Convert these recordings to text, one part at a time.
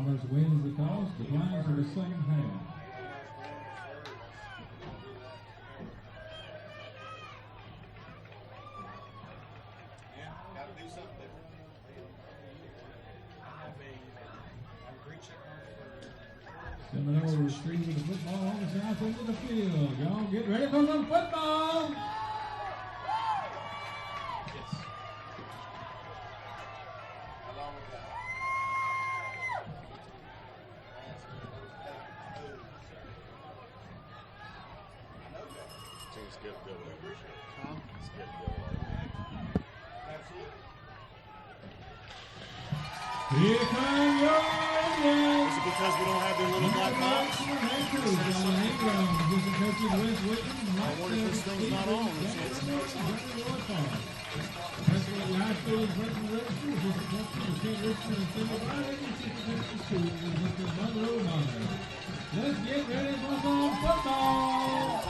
Commerce wins the toss, declines for the second half. Seminole retrieves the football on the south end of the field. Y'all get ready for some football. Here come your Indians. Is it because we don't have their little black box? I wonder if this thing's not on. Let's get ready for some football.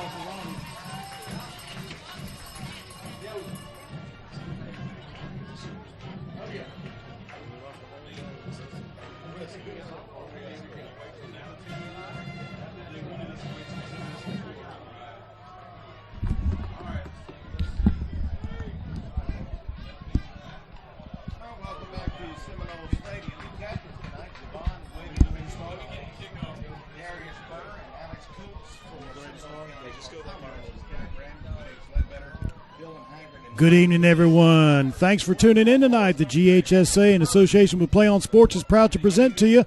Good evening, everyone. Thanks for tuning in tonight. The GHSA, in association with Play On Sports, is proud to present to you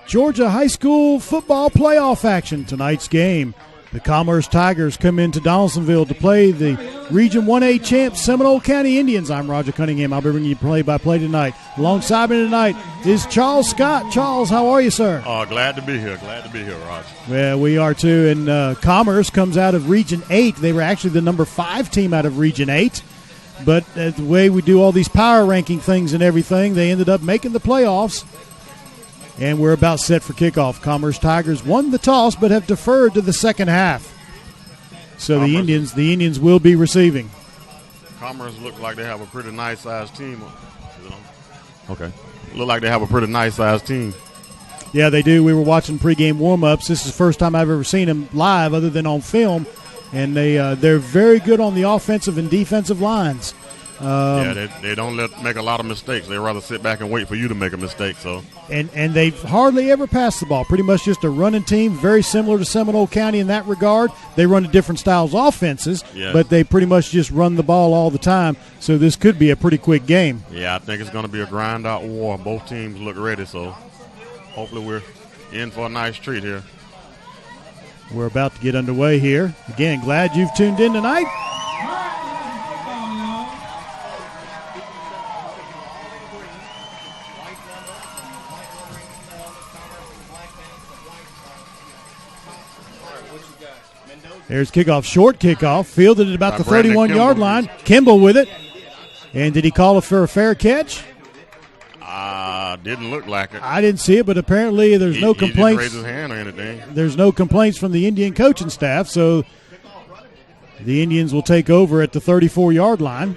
Georgia High School football playoff action. Tonight's game, the Commerce Tigers come into Donalsonville to play the Region 1A champ Seminole County Indians. I'm Roger Cunningham. I'll be bringing you play-by-play tonight. Alongside me tonight is Charles Scott. Charles, how are you, sir? Oh, glad to be here. Glad to be here, Roger. Well, we are too. And Commerce comes out of Region 8. They were actually the number 5 team out of Region 8. But the way we do all these power ranking things and everything, they ended up making the playoffs. And we're about set for kickoff. Commerce Tigers won the toss but have deferred to the second half. So the Indians will be receiving. Commerce look like they have a pretty nice-sized team. Okay. Look like they have a pretty nice-sized team. Yeah, they do. We were watching pregame warm-ups. This is the first time I've ever seen them live other than on film. And they're very good on the offensive and defensive lines. They don't make a lot of mistakes. They rather sit back and wait for you to make a mistake. So and they've hardly ever passed the ball. Pretty much just a running team, very similar to Seminole County in that regard. They run different styles offenses, but they pretty much just run the ball all the time. So this could be a pretty quick game. Yeah, I think it's going to be a grind-out war. Both teams look ready, so hopefully we're in for a nice treat here. We're about to get underway here. Again, glad you've tuned in tonight. There's kickoff, short kickoff, fielded at about the 31-yard line. Kimball with it. And did he call it for a fair catch? Didn't look like it. I didn't see it, but apparently there's no complaints. He didn't raise his hand or anything. There's no complaints from the Indian coaching staff, so the Indians will take over at the 34-yard line.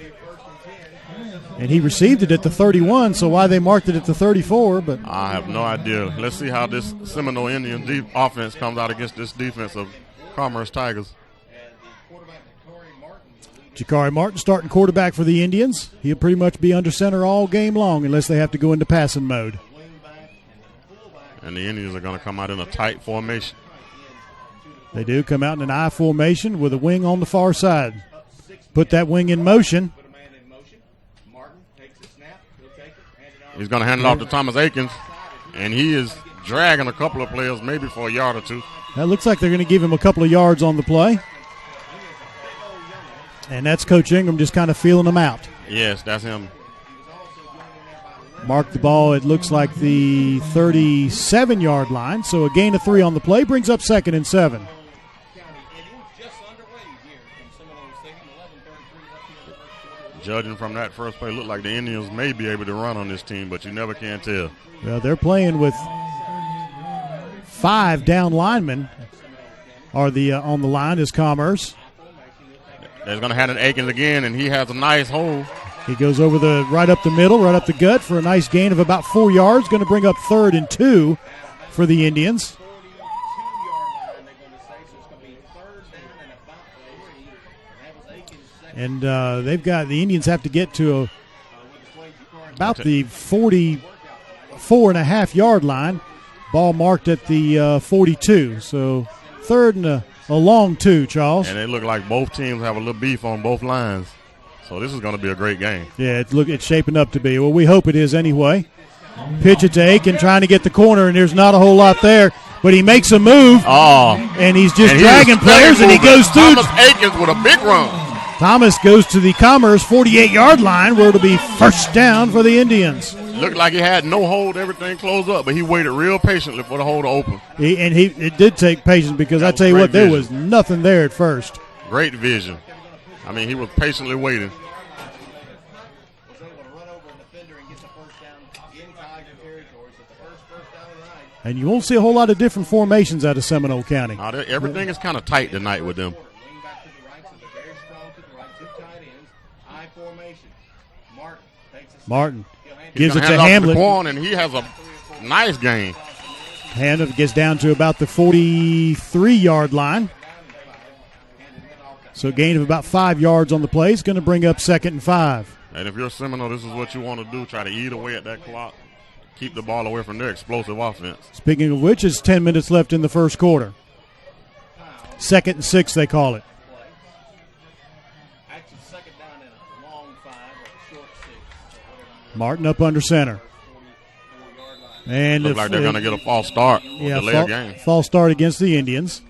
And he received it at the 31, so why they marked it at the 34, but I have no idea. Let's see how this Seminole Indian offense comes out against this defense of Commerce Tigers. Jakari Martin starting quarterback for the Indians. He'll pretty much be under center all game long unless they have to go into passing mode. And the Indians are going to come out in a tight formation. They do come out in an I formation with a wing on the far side. Put that wing in motion. He's going to hand it off to Thomas Akins, and he is dragging a couple of players maybe for a yard or two. That looks like they're going to give him a couple of yards on the play. And that's Coach Ingram just kind of feeling them out. Yes, that's him. Mark the ball, it looks like the 37-yard line. So a gain of 3 on the play brings up 2nd and 7. Judging from that first play, looked like the Indians may be able to run on this team, but you never can tell. Well, they're playing with 5 down linemen on the line is Commerce. They're going to hand it Akins again, and he has a nice hole. He goes over right up the middle, right up the gut for a nice gain of about 4 yards. Going to bring up 3rd and 2 for the Indians. And the Indians have to get to about the 44.5-yard line. Ball marked at the 42. So 3rd and a long 2, Charles. And it look like both teams have a little beef on both lines. So this is going to be a great game. Yeah, it's shaping up to be. Well, we hope it is anyway. Pitch it to Aiken, trying to get the corner, and there's not a whole lot there. But he makes a move, and he's just dragging players, and he goes through. Thomas Aikens with a big run. Thomas goes to the Commerce 48-yard line, where it'll be first down for the Indians. Looked like he had no hold, everything closed up, but he waited real patiently for the hole to open. It did take patience because I tell you what, there was nothing there at first. Great vision. I mean, he was patiently waiting. And you won't see a whole lot of different formations out of Seminole County. Everything is kind of tight tonight with them. Martin gives it to Hamlet. And he has a nice gain. Hamlet gets down to about the 43-yard line. So a gain of about 5 yards on the play. It's going to bring up 2nd and 5. And if you're Seminole, this is what you want to do. Try to eat away at that clock. Keep the ball away from their explosive offense. Speaking of which, it's 10 minutes left in the first quarter. 2nd and 6, they call it. Martin up under center. And looks like they're going to get a false start. Yeah, false start against the Indians.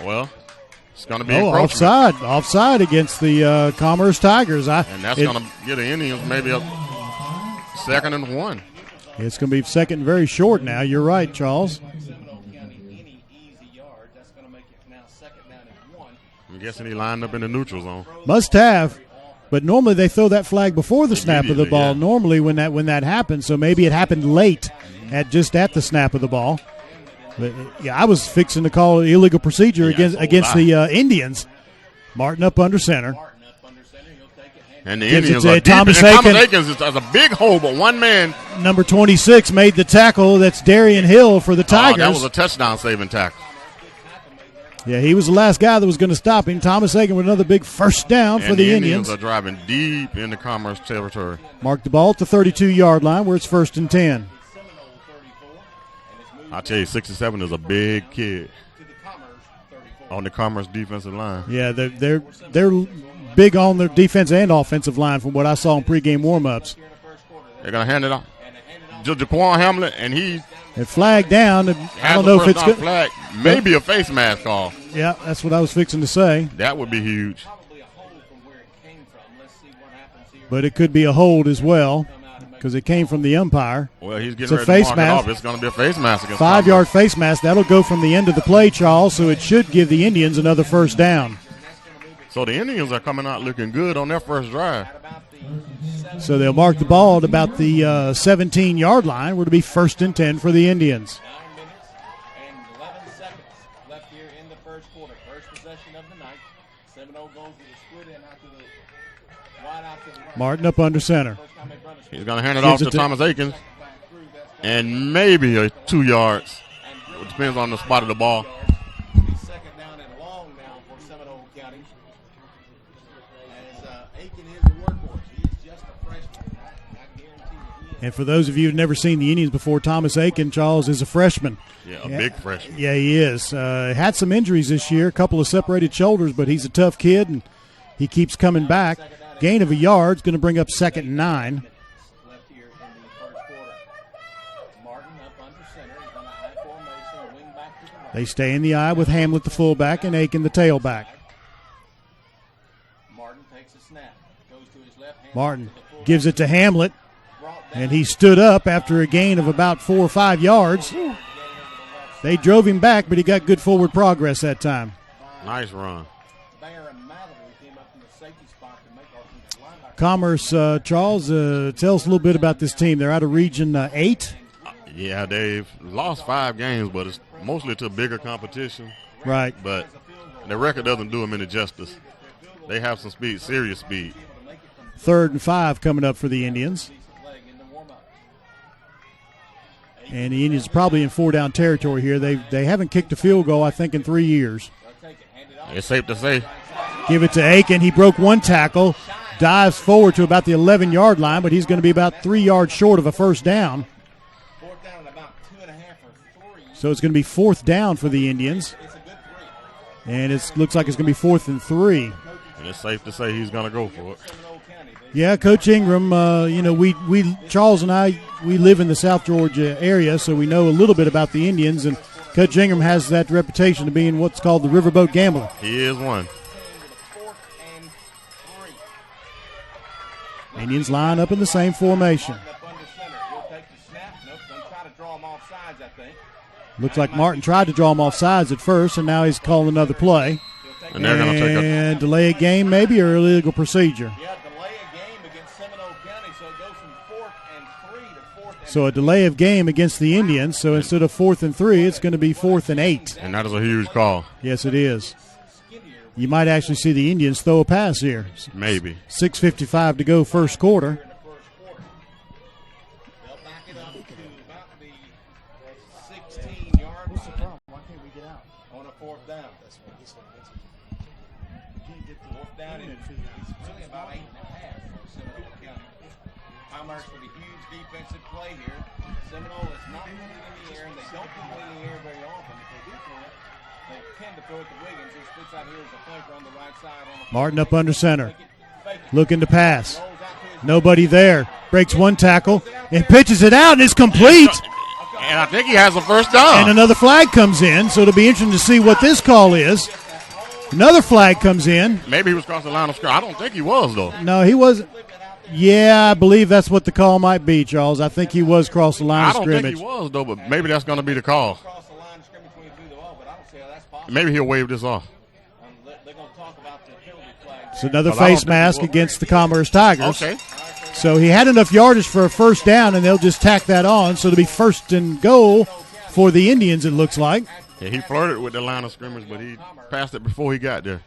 Well, it's going to be offside against the Commerce Tigers. And that's going to get the Indians maybe a 2nd and 1. It's going to be 2nd and very short now. You're right, Charles. I'm guessing he lined up in the neutral zone. Must have. But normally they throw that flag before the snap of the ball. Yeah. Normally when that happens, so maybe it happened late at the snap of the ball. But yeah, I was fixing to call it illegal procedure against the Indians. Martin up under center. And the Indians are deep. Thomas Aikens has a big hole, but one man. Number 26 made the tackle. That's Darian Hill for the Tigers. That was a touchdown-saving tackle. Yeah, he was the last guy that was going to stop him. Thomas Aiken with another big first down for the Indians. Indians are driving deep into Commerce territory. Mark the ball at the 32-yard line where it's 1st and 10. I tell you, 67 is a big kid on the Commerce defensive line. Yeah, they're big on their defense and offensive line from what I saw in pregame warm-ups. They're going to hand it off to Jaquan Hamlet, and he flagged down. I don't know if it's good. Flag, maybe a face mask call. Yeah, that's what I was fixing to say. That would be huge. But it could be a hold as well because it came from the umpire. Well, he's getting ready to mark it off. It's going to be a face mask. 5-yard face mask. That'll go from the end of the play, Charles, so it should give the Indians another first down. So the Indians are coming out looking good on their first drive. So they'll mark the ball at about the 17-yard line, where it'll be 1st and 10 for the Indians. 9 minutes and 11 seconds left here in the first quarter. First possession of the night. Seminole goes with a split in out to the wide out to the right. Martin up under center. He's going to hand it off to Thomas Aikens. And maybe 2 yards. It depends on the spot of the ball. Second down and long now for Seminole County. As Aiken is a workhorse. He is just a freshman. I guarantee you. And for those of you who've never seen the Indians before, Thomas Aiken, Charles, is a freshman. Yeah, big freshman. Yeah, he is. Had some injuries this year, a couple of separated shoulders, but he's a tough kid, and he keeps coming back. Gain of a yard is going to bring up 2nd and 9. They stay in the eye with Hamlet, the fullback, and Aiken, the tailback. Martin takes a snap. Goes to his left hand. Martin gives it to Hamlet, and he stood up after a gain of about 4 or 5 yards. They drove him back, but he got good forward progress that time. Nice run. Commerce, Charles, tell us a little bit about this team. They're out of Region 8. Yeah, they've lost 5 games, but it's mostly to bigger competition. Right. But The record doesn't do them any justice. They have some speed, serious speed. 3rd and 5 coming up for the Indians. And the Indians are probably in 4-down territory here. They haven't kicked a field goal, I think, in 3 years. It's safe to say. Give it to Aiken. He broke one tackle, dives forward to about the 11-yard line, but he's going to be about 3 yards short of a first down. So it's going to be 4th down for the Indians. And it looks like it's going to be 4th and 3. And it's safe to say he's going to go for it. Yeah, Coach Ingram, we Charles and I, we live in the South Georgia area, so we know a little bit about the Indians, and Coach Ingram has that reputation of being what's called the riverboat gambler. He is one. Indians line up in the same formation. Looks like Martin tried to draw him off sides at first, and now he's calling another play. And they're going to take a delay a game maybe, or illegal procedure. Yeah, delay a game against Seminole County, so it goes from 4th and 3 to 4th and So a delay of game against the Indians, so instead of 4th and 3, it's going to be 4th and 8. And that is a huge call. Yes, it is. You might actually see the Indians throw a pass here. Maybe. 6:55 to go first quarter. They'll back it up to about the 16-yard line. Why can't we get out? On a 4th down. That's what this one is. You can't get the 4th down. It's really about 8.5 for Seminole County. Commerce with a huge defensive play here. Seminole is not putting it in the air, and they don't put it in the air very often. If they do throw it, they tend to throw it to Wiggins, who splits out here as a flanker on the right side. Martin up under center. Looking to pass. Nobody there. Breaks one tackle and pitches it out, and it's complete. And I think he has a first down. And another flag comes in, so it'll be interesting to see what this call is. Another flag comes in. Maybe he was across the line of scrimmage. I don't think he was, though. No, he wasn't. Yeah, I believe that's what the call might be, Charles. I think he was across the line of scrimmage. I don't think he was, though, but maybe that's going to be the call. Maybe he'll wave this off. It's another face mask against the Commerce Tigers. Okay. So he had enough yardage for a first down, and they'll just tack that on. So it'll be 1st and goal for the Indians, it looks like. Yeah, he flirted with the line of scrimmage, but he passed it before he got there.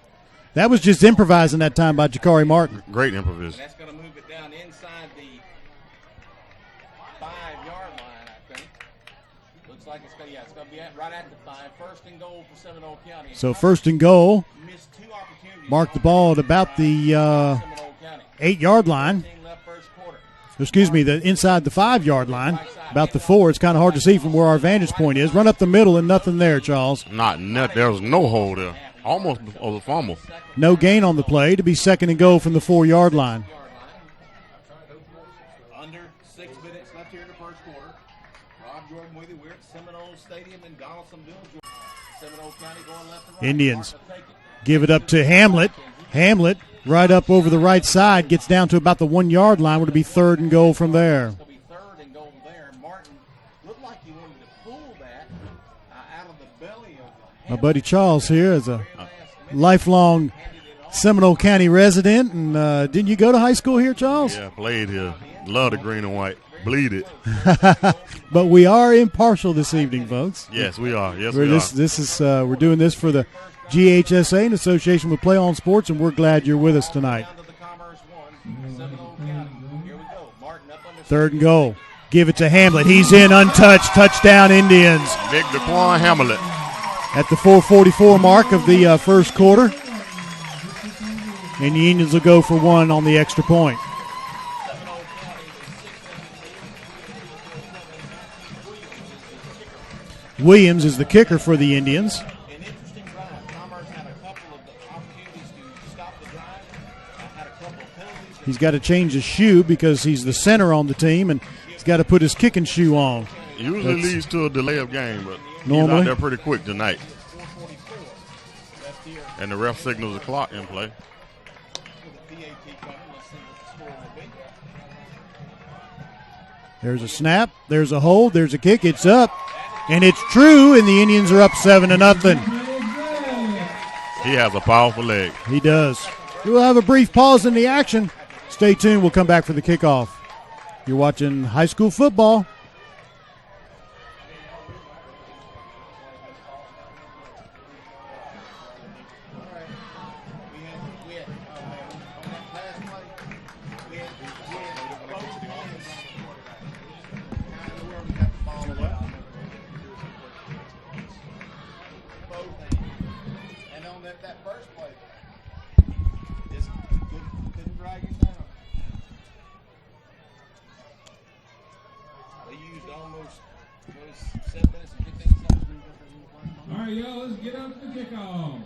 That was just improvising that time by Jakari Martin. Great improvisation. That's going to move it down inside the 5-yard line, I think. Looks like it's going to be right at the 5. 1st and goal for Seminole County. So 1st and goal. Missed 2 opportunities. Mark the ball at about the 8-yard line. Excuse me, inside the 5-yard line, about the 4. It's kind of hard to see from where our vantage point is. Run up the middle and nothing there, Charles. There was no hole there. Almost a fumble. No gain on the play to be 2nd and goal from the 4-yard line. Under 6 minutes left here in the first quarter. Rob Jordan with you. We're at Seminole Stadium in Donalsonville, Georgia. Seminole County going left and right. Indians give it up to Hamlet. Hamlet right up over the right side, gets down to about the 1-yard line. Would it be 3rd and goal from there? It's going to be 3rd and goal there. Martin looked like he wanted to pull that out of the belly of My buddy Charles here is a lifelong Seminole County resident. And didn't you go to high school here, Charles? Yeah, played here. Love the green and white. Bleed it. But we are impartial this evening, folks. Yes, we are. Yes, we are. We're doing this for the GHSA in association with Play On Sports, and we're glad you're with us tonight. 3rd and goal. Give it to Hamlet. He's in untouched. Touchdown, Indians. Big Daquan Hamlet. At the 4:44 mark of the first quarter. And the Indians will go for 1 on the extra point. Williams is the kicker for the Indians. He's got to change his shoe because he's the center on the team, and he's got to put his kicking shoe on. Usually leads to a delay of game, but normally he's out there pretty quick tonight. And the ref signals the clock in play. There's a snap, there's a hold, there's a kick, it's up, and it's true, and the Indians are up 7-0. He has a powerful leg. He does. We'll have a brief pause in the action. Stay tuned. We'll come back for the kickoff. You're watching high school football. yellows get up the kickoff. All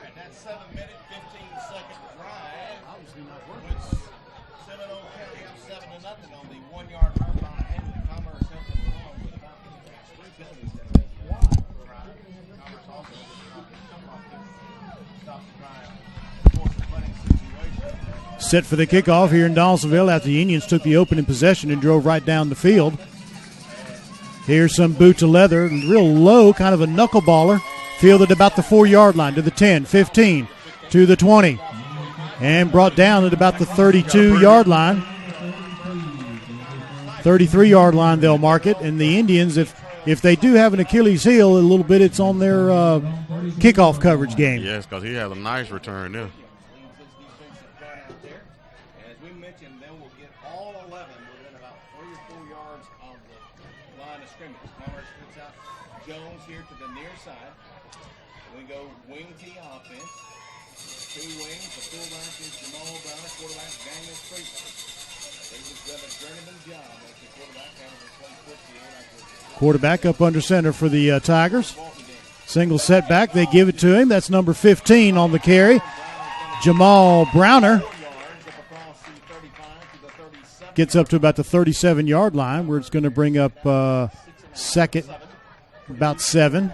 right, that's 7-minute, 15-second drive. Puts Seminole County up 7-0 on the 1-yard run by Henry. Commerce helped them along with about 3 penalties. Commerce also stops the drive. Forced a punting situation. Set for the kickoff here in Donalsonville after the Indians took the opening possession and drove right down the field. Here's some boot to leather, real low, kind of a knuckleballer, fielded about the 4-yard line to the 10, 15, to the 20, and brought down at about the 32-yard line. 33-yard line they'll mark it, and the Indians, if they do have an Achilles heel a little bit, it's on their kickoff coverage game. Yes, because he has a nice return there. As we mentioned, they will get all 11 within about 3 or 4 yards of the line of scrimmage. Commerce puts out Jones here to the near side. We go wing T offense. 2 wings. The fullback is Jamal Brown. Quarterback Daniel Street. They just done a journeyman job as the quarterback having to play football. Quarterback up under center for the Tigers. Single setback. They give it to him. That's number 15 on the carry. Jamal Browner gets up to about the 37-yard line, where it's going to bring up second, about 7.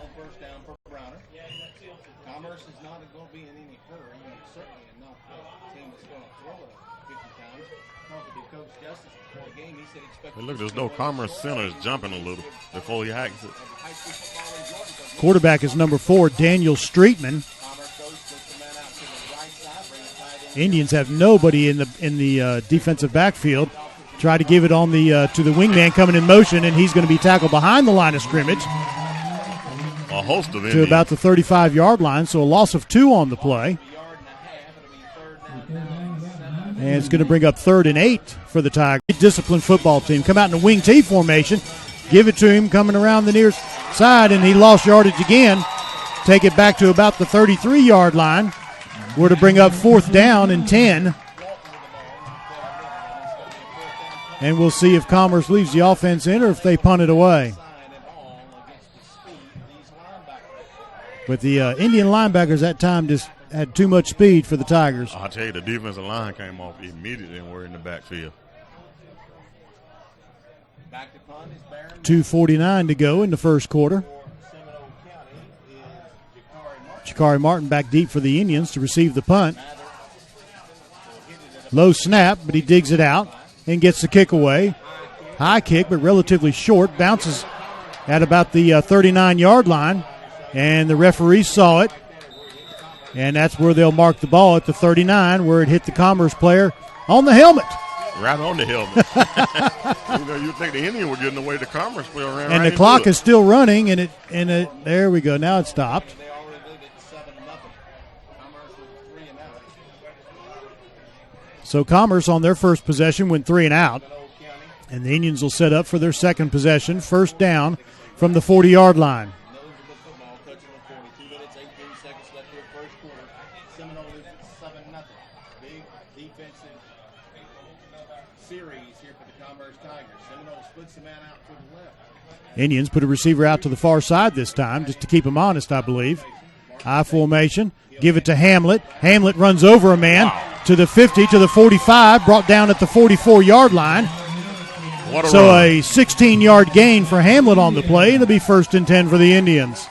Commerce is not going to be in any hurry, and certainly not the team that's going to throw it 50 times. Talking to Coach Justice before the game, he said expect. It looks as though Commerce Center is jumping a little before he hacks it. Quarterback is number 4, Daniel Streetman. Indians have nobody in the defensive backfield. Try to give it on the to the wingman coming in motion, and he's going to be tackled behind the line of scrimmage. A host of Indians. To about the 35-yard line, so a loss of 2 on the play. And it's going to bring up 3rd and 8 for the Tigers. Disciplined football team. Come out in a wing T formation. Give it to him coming around the near side, and he lost yardage again. Take it back to about the 33-yard line. We're to bring up 4th down and 10. And we'll see if Commerce leaves the offense in or if they punt it away. But the Indian linebackers that time just had too much speed for the Tigers. I'll tell you, the defensive line came off immediately and were in the backfield. 2:49 to go in the first quarter. Jakari Martin back deep for the Indians to receive the punt. Low snap, but he digs it out and gets the kick away. High kick, but relatively short. Bounces at about the 39-yard line. And the referee saw it. And that's where they'll mark the ball at the 39, where it hit the Commerce player on the helmet. Right on the helmet. You'd think the Indian would get in the way the Commerce player ran. And right the clock into is still running, and there we go. Now it stopped. So Commerce on their first possession went 3 and out. And the Indians will set up for their second possession, 1st down from the 40-yard line. Seminole is at 7-0. Big defensive series here for the Commerce Tigers. Seminole splits the man out to the left. Indians put a receiver out to the far side this time, just to keep him honest, I believe. I formation. Give it to Hamlet. Hamlet runs over a man to the 50, to the 45, brought down at the 44-yard line. So run. A 16-yard gain for Hamlet on the play. It'll be 1st and 10 for the Indians.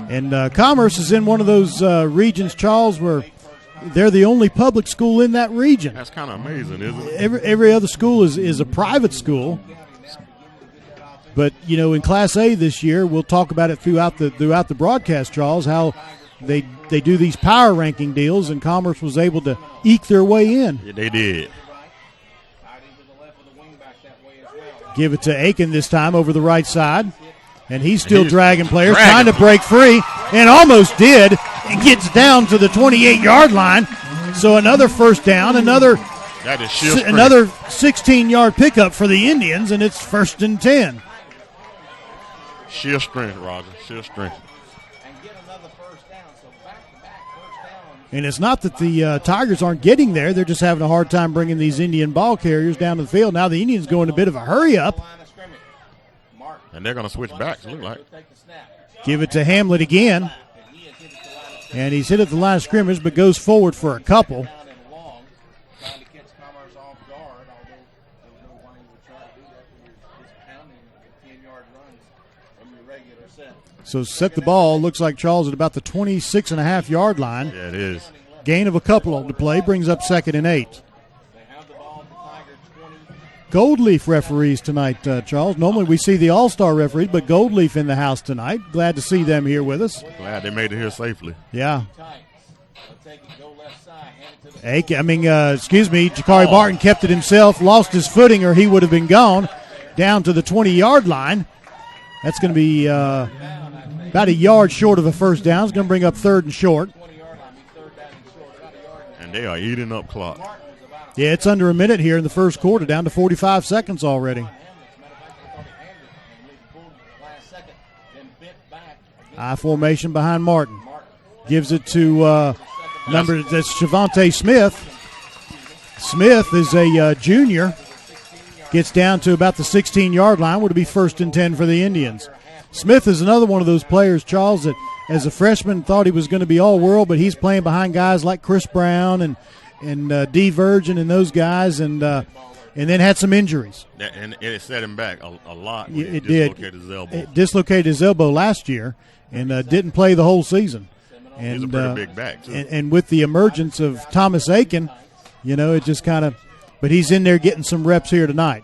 And Commerce is in one of those regions, Charles, where they're the only public school in that region. That's kind of amazing, isn't it? Every other school is a private school. But, you know, in Class A this year, we'll talk about it throughout the broadcast, Charles, how they do these power ranking deals, and Commerce was able to eke their way in. Yeah, they did. Give it to Aiken this time over the right side. And he's still dragging players, trying to break free, and almost did, and gets down to the 28-yard line. So another 1st down, another 16-yard pickup for the Indians, and it's 1st and 10. Sheer strength, Roger. Sheer strength. And it's not that the Tigers aren't getting there. They're just having a hard time bringing these Indian ball carriers down to the field. Now the Indians go in a bit of a hurry-up. And they're going to switch backs, look like. Give it to Hamlet again. And he's hit at the line of scrimmage, but goes forward for a couple. So set the ball. Looks like Charles at about the 26.5-yard line. Yeah, it is. Gain of a couple on the play brings up 2nd and 8. Goldleaf referees tonight, Charles. Normally we see the all-star referees, but Goldleaf in the house tonight. Glad to see them here with us. Glad they made it here safely. Yeah. Jakari Martin kept it himself, lost his footing, or he would have been gone down to the 20-yard line. That's going to be about a yard short of a first down. It's going to bring up 3rd and short. And they are eating up clock. Yeah, it's under a minute here in the first quarter, down to 45 seconds already. I formation behind Martin. Gives it to that's Shavonte Smith. Smith is a junior. Gets down to about the 16-yard line. Would be 1st and 10 for the Indians. Smith is another one of those players, Charles, that as a freshman thought he was going to be all-world, but he's playing behind guys like Chris Brown and D. Virgin and those guys, and then had some injuries. And it set him back a lot. It dislocated his elbow. It dislocated his elbow last year and didn't play the whole season. And, he's a pretty big back, too. And with the emergence of Thomas Aiken, it just kind of – but he's in there getting some reps here tonight.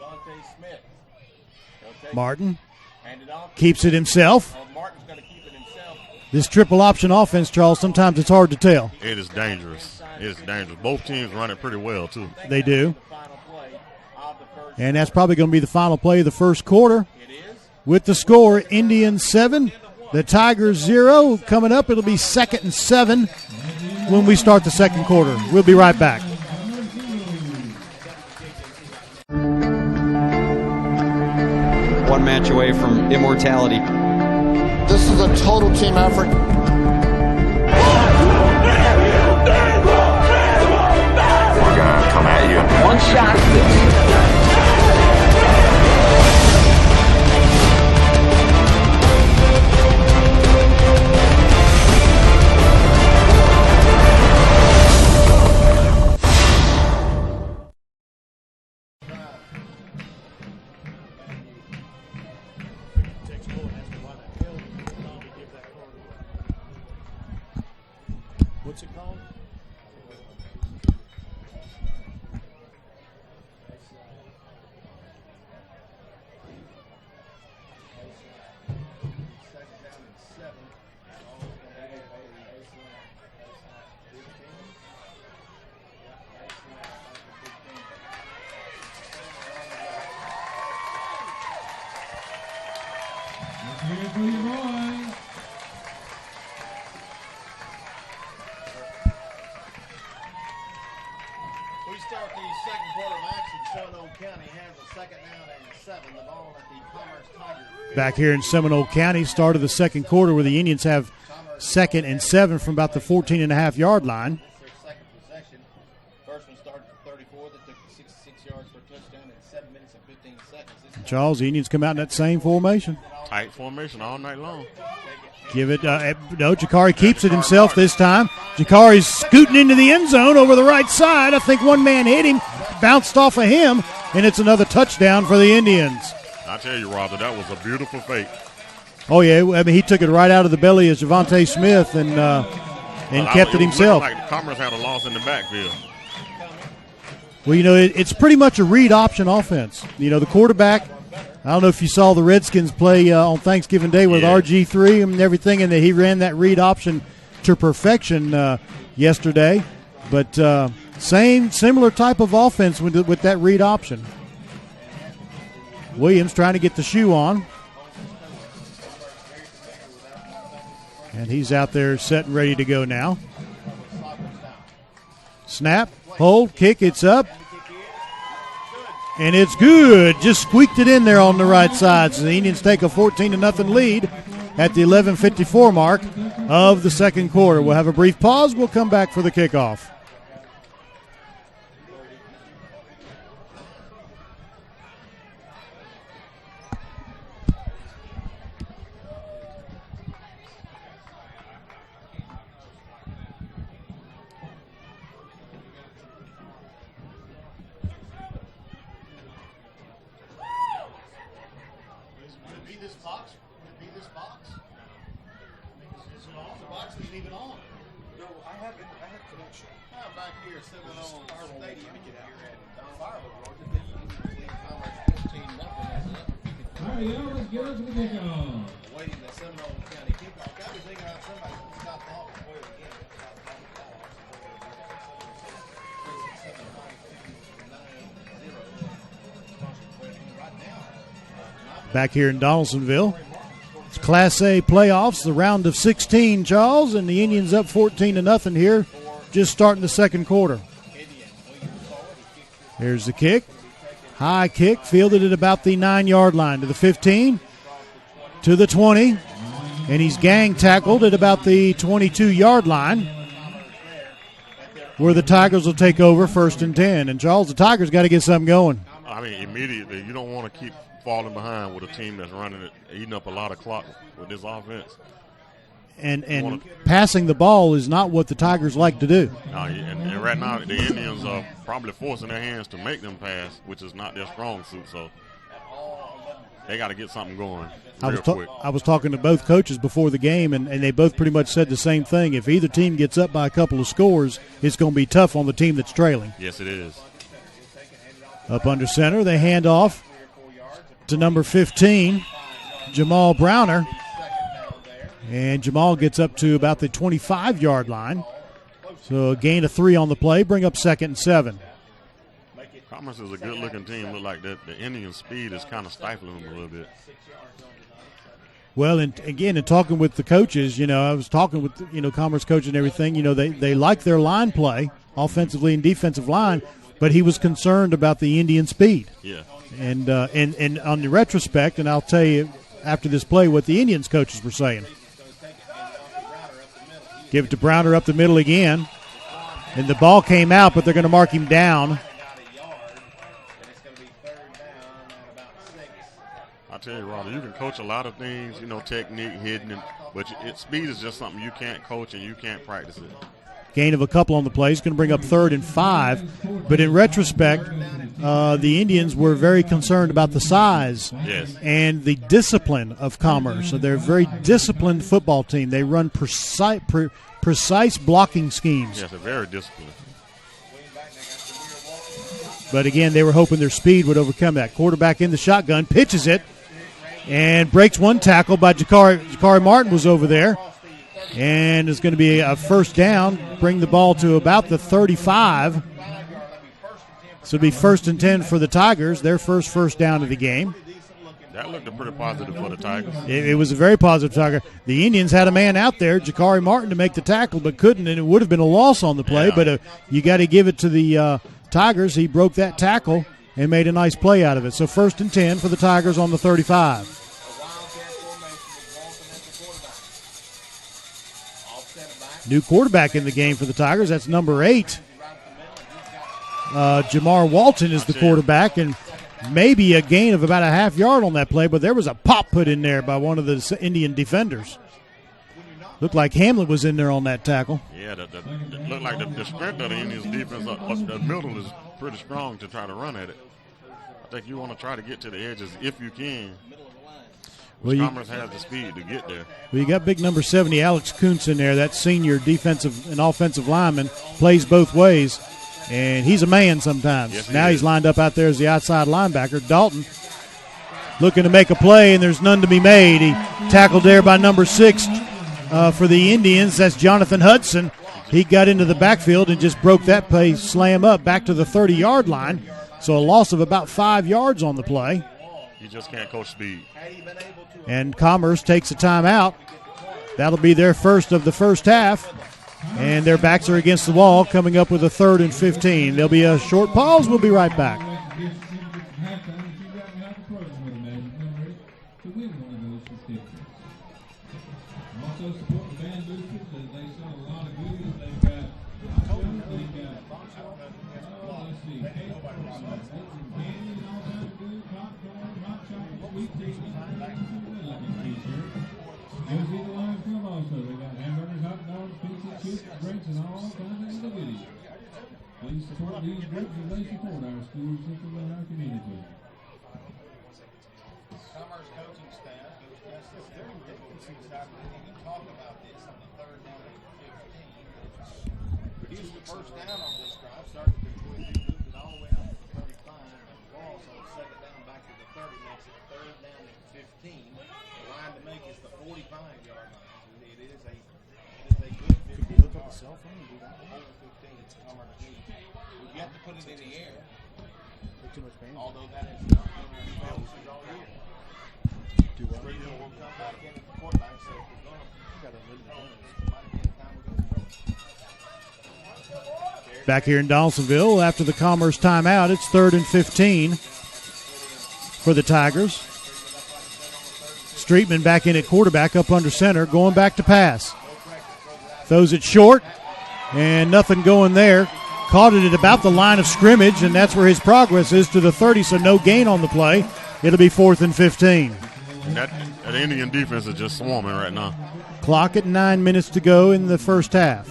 Martin keeps it himself. This triple option offense, Charles, sometimes it's hard to tell. It is dangerous. It's dangerous. Both teams run it pretty well, too. They do. And that's probably going to be the final play of the first quarter. With the score, Indians 7, the Tigers 0. Coming up, it'll be 2nd and 7 when we start the second quarter. We'll be right back. One match away from immortality. This is a total team effort. We're going to come at you. One shot at this. What's it called? Let's hear it for your boys. We start the second quarter of action. Seminole County has a 2nd down and 7. The ball at the Commerce Tigers. Back here in Seminole County, start of the second quarter where the Indians have 2nd and 7 from about the 14.5-yard line. Their second possession. First one started at 34. That took 66 yards for a touchdown in 7 minutes and 15 seconds. Charles, the Indians come out in that same formation. Tight formation all night long. Give it. No, Jakari keeps it himself this time. Jakari's scooting into the end zone over the right side. I think one man hit him, bounced off of him, and it's another touchdown for the Indians. I tell you, Roger, that was a beautiful fake. Oh, yeah. I mean, he took it right out of the belly of Javonte Smith and kept it himself. Like Commerce had a loss in the backfield. Well, it's pretty much a read option offense. The quarterback, I don't know if you saw the Redskins play on Thanksgiving Day with RG3 and everything, and he ran that read option to perfection yesterday. But similar type of offense with that read option. Williams trying to get the shoe on. And he's out there set and ready to go now. Snap, hold, kick, it's up. And it's good. Just squeaked it in there on the right side. So the Indians take a 14-0 lead at the 11:54 mark of the second quarter. We'll have a brief pause. We'll come back for the kickoff. box be this box? Is it on? The box isn't even on. No, I have connection. Back here, Seminole Stadium here at Donalsonville, Georgia. The Union lead Commerce 15-0. All right, y'all, let's get us the kickoff. Waiting the Seminole County kickoff. Got to think about somebody who got the ball before it again. Back here in Donalsonville. It's Class A playoffs, the round of 16, Charles, and the Indians up 14-0 here, just starting the second quarter. Here's the kick. High kick, fielded at about the 9-yard line to the 15, to the 20, and he's gang tackled at about the 22-yard line, where the Tigers will take over 1st and 10. And, Charles, the Tigers got to get something going. I mean, immediately, you don't want to keep falling behind with a team that's running it, eating up a lot of clock with this offense. And passing the ball is not what the Tigers like to do. And right now, the Indians are probably forcing their hands to make them pass, which is not their strong suit. So they got to get something going real quick. I was talking to both coaches before the game, and they both pretty much said the same thing. If either team gets up by a couple of scores, it's going to be tough on the team that's trailing. Yes, it is. Up under center, they hand off to number 15, Jamal Browner. And Jamal gets up to about the 25-yard line. So a gain of 3 on the play, bring up 2nd and 7. Commerce is a good-looking team. Look like that the Indian speed is kind of stifling them a little bit. Well, and again, in talking with the coaches, I was talking with, Commerce coach and everything. They like their line play, offensively and defensive line, but he was concerned about the Indian speed. Yeah. And on the retrospect, and I'll tell you after this play what the Indians coaches were saying. Give it to Browner up the middle again. And the ball came out, but they're going to mark him down. I tell you, Roddy, you can coach a lot of things, technique, hidden, but speed is just something you can't coach and you can't practice it. Gain of a couple on the play. He's going to bring up 3rd and 5. But in retrospect, the Indians were very concerned about the size and the discipline of Commerce. So they're a very disciplined football team. They run precise blocking schemes. Yes, they're very disciplined. But again, they were hoping their speed would overcome that. Quarterback in the shotgun, pitches it, and breaks one tackle by Jakari Martin was over there. And it's going to be a first down, bring the ball to about the 35. So it'll be 1st and 10 for the Tigers, their first down of the game. That looked pretty positive for the Tigers. It was a very positive Tiger. The Indians had a man out there, Jakari Martin, to make the tackle, but couldn't, and it would have been a loss on the play. Yeah. But you got to give it to the Tigers. He broke that tackle and made a nice play out of it. So 1st and 10 for the Tigers on the 35. New quarterback in the game for the Tigers. That's number 8. Jamar Walton is the quarterback, and maybe a gain of about a half-yard on that play, but there was a pop put in there by one of the Indian defenders. Looked like Hamlin was in there on that tackle. Yeah, it looked like the strength of the Indians' defense, the middle is pretty strong to try to run at it. I think you want to try to get to the edges if you can. Commerce has the speed to get there. Well, you got big number 70, Alex Kuntz, in there. That senior defensive and offensive lineman plays both ways, and he's a man sometimes. Yes, now he's lined up out there as the outside linebacker. Dalton looking to make a play, and there's none to be made. He tackled there by number 6 for the Indians. That's Jonathan Hudson. He got into the backfield and just broke that play, slam up back to the 30-yard line. So a loss of about 5 yards on the play. You just can't coach speed. And Commerce takes a timeout. That'll be their first of the first half. And their backs are against the wall, coming up with a 3rd and 15. There'll be a short pause. We'll be right back. Please support these groups as they support our schools and our community. Commerce coaching staff goes Produced the first down on this drive, started to moved it all the way out to the 35, and the ball, so second down back to the 30, makes it third down and 15. The line to make is the 45-yard line. It is a good 15. Look up the cell phone and do that. 15, it's Commerce G. We've got to put it in the air. Although that has not been our focus all year. We'll come back in at the quarterback, so if we're going to might be the time we're going to throw. Back here in Donalsonville, after the Commerce timeout, it's 3rd and 15 for the Tigers. Streetman back in at quarterback, up under center, going back to pass. Throws it short, and nothing going there. Caught it at about the line of scrimmage, and that's where his progress is to the 30, so no gain on the play. It'll be 4th and 15. That Indian defense is just swarming right now. Clock at 9 minutes to go in the first half.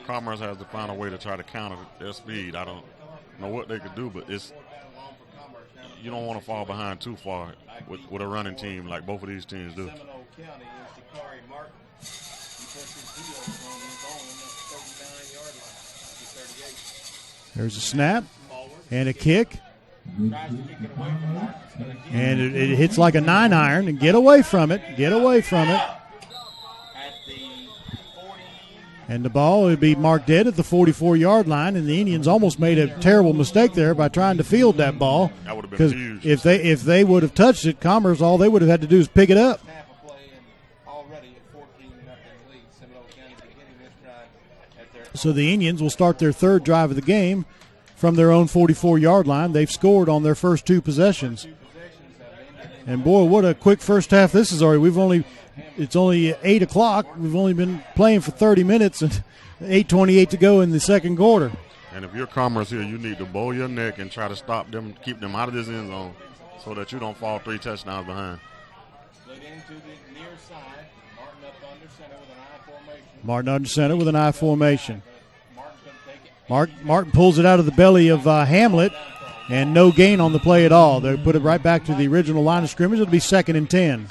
Commerce has to find a way to try to counter their speed. I don't know what they could do, but you don't want to fall behind too far with a running team like both of these teams do. Seminole County is Dakari Martin. He puts his heels on his own at the 39-yard line. 38. There's a snap and a kick. Tries to kick it away from Martin. And it hits like a 9-iron, and get away from it. Get away from it. At the 40. And the ball would be marked dead at the 44-yard line, and the Indians almost made a terrible mistake there by trying to field that ball. That would have been huge. If they would have touched it, Commerce, all they would have had to do is pick it up. Half a play and already at 14-0 lead. Seminole County beginning this drive at their. So the Indians will start their third drive of the game from their own 44-yard line. They've scored on their first two possessions. And, boy, what a quick first half this is already. It's only 8 o'clock. We've only been playing for 30 minutes and 8:28 to go in the second quarter. And if you're Commerce here, you need to bow your neck and try to stop them, keep them out of this end zone so that you don't fall 3 touchdowns behind. Split into the near side. Martin up under center with an I formation. Martin under center with an I formation. Martin's going to take it. Martin pulls it out of the belly of Hamlet, and no gain on the play at all. They put it right back to the original line of scrimmage. It'll be 2nd and 10.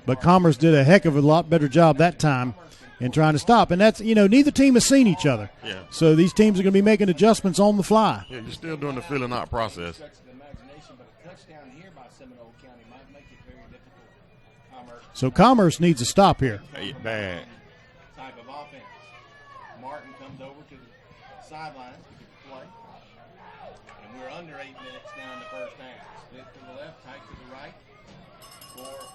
But Commerce did a heck of a lot better job that time in trying to stop. And that's, neither team has seen each other. Yeah. So these teams are going to be making adjustments on the fly. Yeah, you're still doing the feeling out process. So Commerce needs a stop here. Hey, bad. Type of offense. Martin comes over to the sidelines to get the play. And we're under 8 minutes now in the first half. Split to the left, tight to the right. For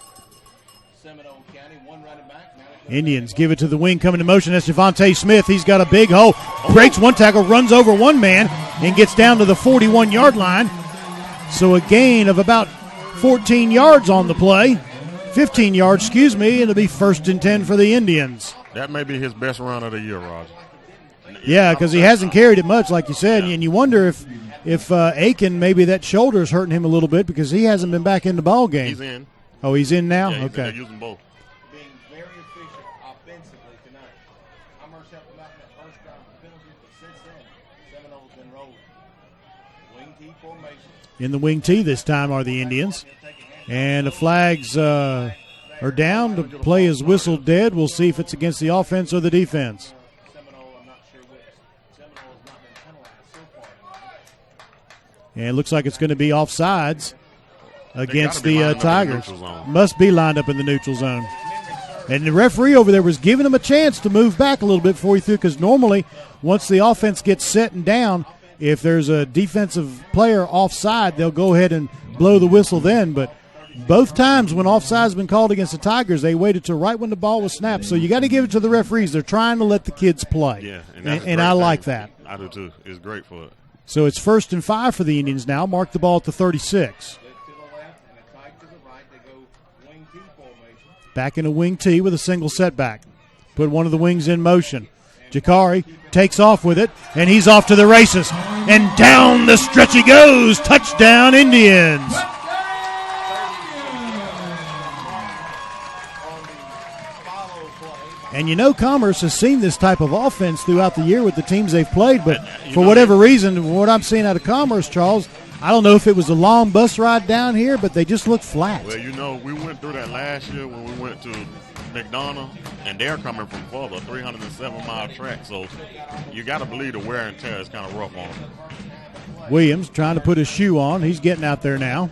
Seminole County, one running back. Indians give it to the wing, coming to motion. That's Javonte Smith. He's got a big hole. Breaks one tackle, runs over one man, and gets down to the 41-yard line. So a gain of about 14 yards on the play. 15 yards, and it'll be 1st and 10 for the Indians. That may be his best run of the year, Roger. Yeah, because he hasn't carried it much, like you said, and you wonder if Aiken, maybe that shoulder is hurting him a little bit because he hasn't been back in the ball game. He's in. Oh, he's in now? Yeah, okay. They're using both. Being very efficient offensively tonight. Commerce helped them out in that first drive of penalties, but since then, Seminole's been rolling. Wing T formation. In the wing T this time are the Indians. And the flags are down. The play is whistled dead. We'll see if it's against the offense or the defense. Seminole, I'm not sure which. Seminole has not been penalized so far. And it looks like it's going to be offsides against the Tigers. The must be lined up in the neutral zone. And the referee over there was giving him a chance to move back a little bit before he threw, because normally once the offense gets set and down, if there's a defensive player offside, they'll go ahead and blow the whistle then. But both times when offside has been called against the Tigers, they waited till right when the ball was snapped. So you got to give it to the referees. They're trying to let the kids play. Yeah, and I like that. I do too. It's great for it. So it's 1st and 5 for the Indians now. Mark the ball at the 36. Back in a wing T with a single setback. Put one of the wings in motion. Jakari takes off with it, and he's off to the races. And down the stretch he goes. Touchdown, Indians. And Commerce has seen this type of offense throughout the year with the teams they've played, but for whatever reason, what I'm seeing out of Commerce, Charles, I don't know if it was a long bus ride down here, but they just look flat. Well, we went through that last year when we went to McDonough, and they're coming from further, 307-mile track, so you got to believe the wear and tear is kind of rough on them. Williams trying to put his shoe on. He's getting out there now.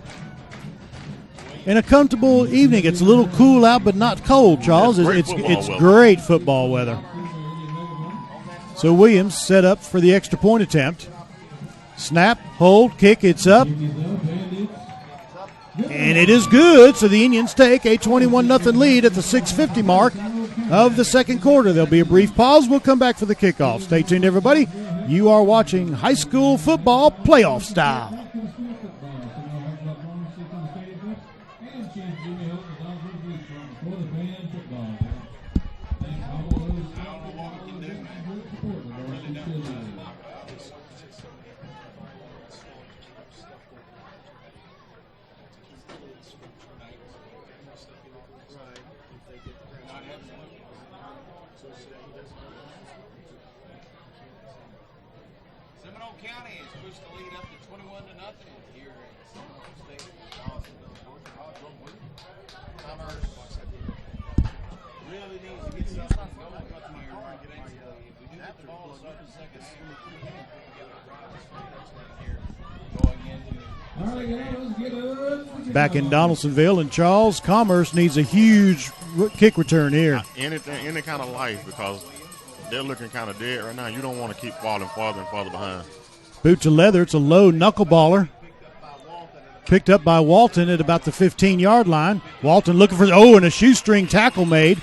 In a comfortable evening. It's a little cool out, but not cold, Charles. It's great football weather. So Williams set up for the extra point attempt. Snap, hold, kick, it's up. And it is good, so the Indians take a 21-0 lead at the 6:50 mark of the second quarter. There'll be a brief pause. We'll come back for the kickoff. Stay tuned, everybody. You are watching high school football playoff style. Seminole County is pushed the lead up to 21-0 here at Seminole State. Commerce really needs to get something going here. If we do get the ball started second, back in Donalsonville, and Charles, Commerce needs a huge kick return here. Any kind of life, because they're looking kind of dead right now. You don't want to keep falling farther and farther behind. Boot to leather. It's a low knuckleballer. Picked up by Walton at about the 15-yard line. Walton looking for, and a shoestring tackle made.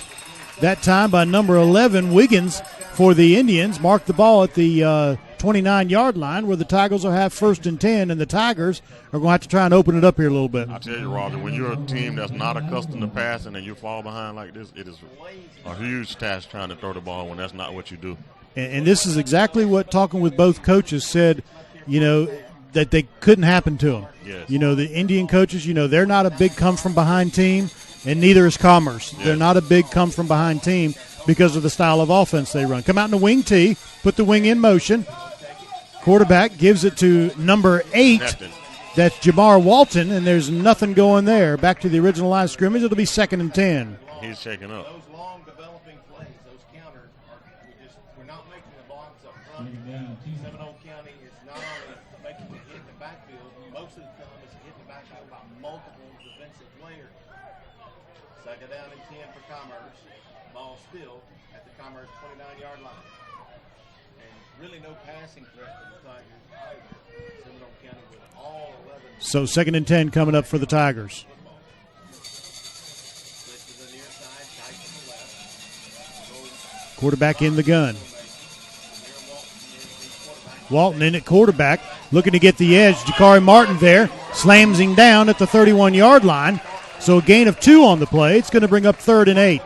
That time by number 11, Wiggins, for the Indians. Marked the ball at the 29-yard line, where the Tigers will have 1st and 10, and the Tigers are going to have to try and open it up here a little bit. I tell you, Roger, when you're a team that's not accustomed to passing and you fall behind like this, it is a huge task trying to throw the ball when that's not what you do. And this is exactly what talking with both coaches said, that they couldn't happen to them. Yes. The Indian coaches, they're not a big come-from-behind team, and neither is Commerce. Yes. They're not a big come-from-behind team because of the style of offense they run. Come out in the wing tee, put the wing in motion. Quarterback gives it to number 8. That's Jamar Walton, and there's nothing going there. Back to the original line of scrimmage. It'll be 2nd and 10. He's shaking up. Those long developing plays, those counters, we're not making the blocks up front. Seminole County is not only making the hit in the backfield, most of the time it's a hit in the backfield by multiple defensive players. 2nd down and 10 for Commerce. Ball still at the Commerce 29-yard line. And really no passing threat for the Tigers either. Seminole County with all 11. So 2nd and 10 coming up for the Tigers. Quarterback in the gun. Walton in at quarterback, looking to get the edge. Jakari Martin there, slams him down at the 31-yard line. So a gain of 2 on the play. It's going to bring up 3rd and 8.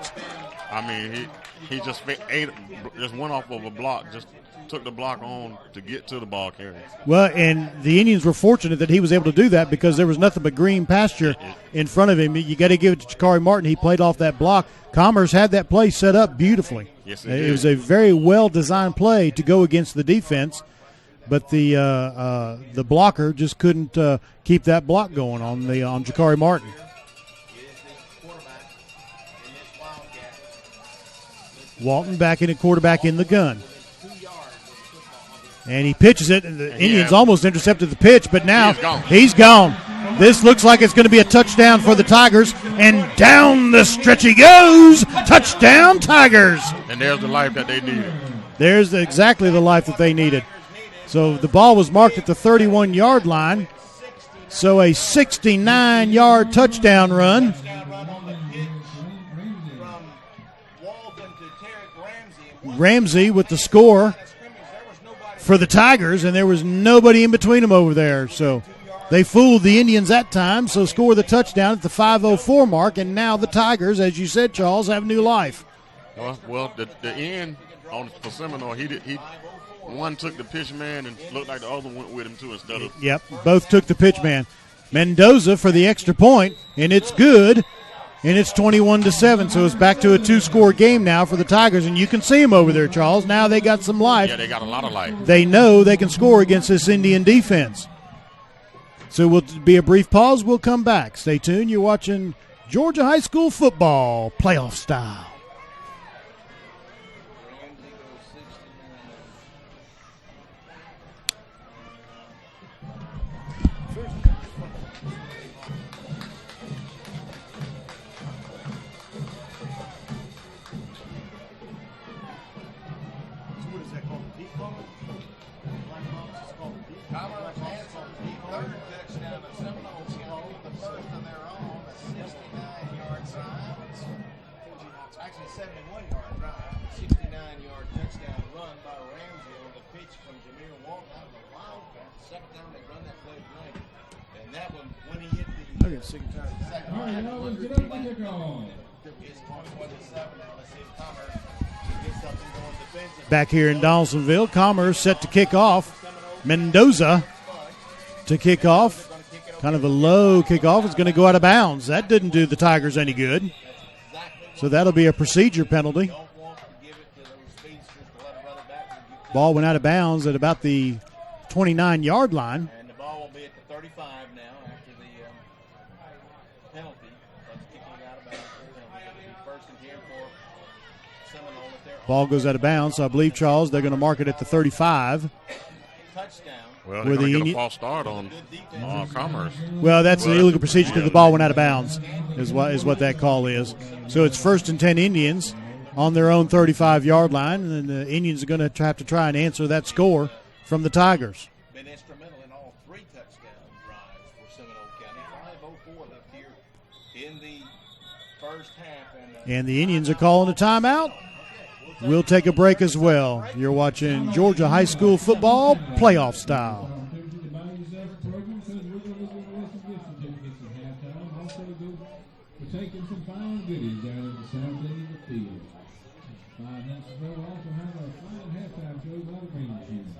I mean, he just went off of a block, just took the block on to get to the ball carrier. Well, and the Indians were fortunate that he was able to do that because there was nothing but green pasture in front of him. You got to give it to Jakari Martin. He played off that block. Commerce had that play set up beautifully. Yes, it was a very well-designed play to go against the defense, but the blocker just couldn't keep that block going on Jakari Martin. Walton back in at quarterback in the gun. And he pitches it, and the Indians almost intercepted the pitch, but now he's gone. This looks like it's going to be a touchdown for the Tigers, and down the stretch he goes. Touchdown, Tigers. And there's the life that they needed. There's exactly the life that they needed. So the ball was marked at the 31-yard line, so a 69-yard touchdown run. Ramsey with the score for the Tigers, and there was nobody in between them over there. So they fooled the Indians that time, so score the touchdown at the 5:04 mark, and now the Tigers, as you said, Charles, have new life. Well, the end for Seminole, one took the pitch man and looked like the other went with him too instead of. Yep, both took the pitch man. Mendoza for the extra point, and it's good. and it's 21-7. So it's back to a 2-score game now for the Tigers, and you can see them over there, Charles. Now they got some life. Yeah, they got a lot of life. They know they can score against this Indian defense. So we'll be a brief pause. We'll come back. Stay tuned. You're watching Georgia High School football, playoff style. Back here in Donalsonville, Commerce set to kick off. Mendoza to kick off. Kind of a low kickoff. It's going to go out of bounds. That didn't do the Tigers any good. So that'll be a procedure penalty. Ball went out of bounds at about the 29-yard line. And the ball will be at the 35 now after the penalty. Kicking out of bounds. First and 10 for Seminole at their Ball goes out of bounds, so I believe, Charles, they're going to mark it at the 35. touchdown. Well, they're going to get a false start on Commerce. Well, that's an illegal procedure because the ball went out of bounds is what that call is. So it's 1st and 10 Indians on their own 35-yard line, and the Indians are going to have to try and answer that score from the Tigers. Been instrumental in all 3 touchdown drives for Seminole County. 5:04 left here in the first half. And the Indians are calling a timeout. We'll take a break as well. You're watching Georgia High School football playoff style. We're taking some fine goodies down at the south end of the field. 5 minutes ago, we'll also have our fine halftime show by the Green Machine.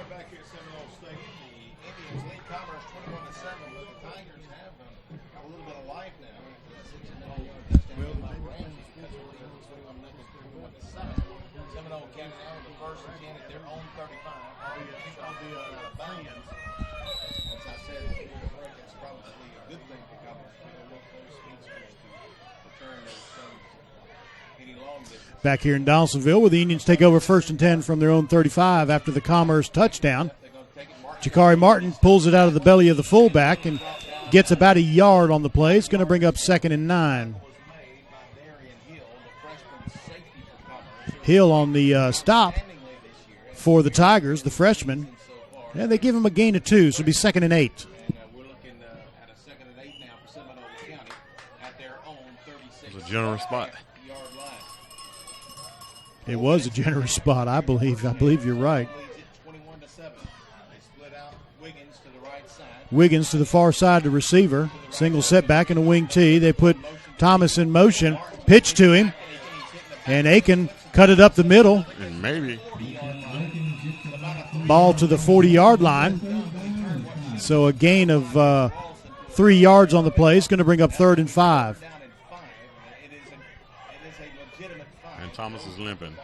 Back here at Seminole Stadium, the Indians lead Commerce 21-7, but the Tigers have a little bit of life now after that 16-yard touchdown by Ramsey. That's where they're 21-7. Seminole County now with the 1st and 10 at their own 35. I'll be out of bounds. As I said, it's probably a good thing for Commerce. They'll look for those speedsters to return those stones any long distance. Back here in Donalsonville, where the Indians take over 1st and 10 from their own 35 after the Commerce touchdown. Jakari Martin pulls it out of the belly of the fullback and gets about a yard on the play. It's going to bring up 2nd and 9. Hill on the stop for the Tigers, the freshman. Yeah, they give him a gain of 2, so it'll be 2nd and 8. We're looking at a 2nd and 8 now for Seminole County at their own 36. It's a generous spot. It was a generous spot, I believe. I believe you're right. 21-7. They split out Wiggins to the right side. Wiggins to the far side to receiver. Single setback and a wing tee. They put Thomas in motion. Pitch to him. And Aiken cut it up the middle. And maybe. Ball to the 40-yard line. So a gain of 3 yards on the play. It's going to bring up 3rd and 5. And Thomas is limping.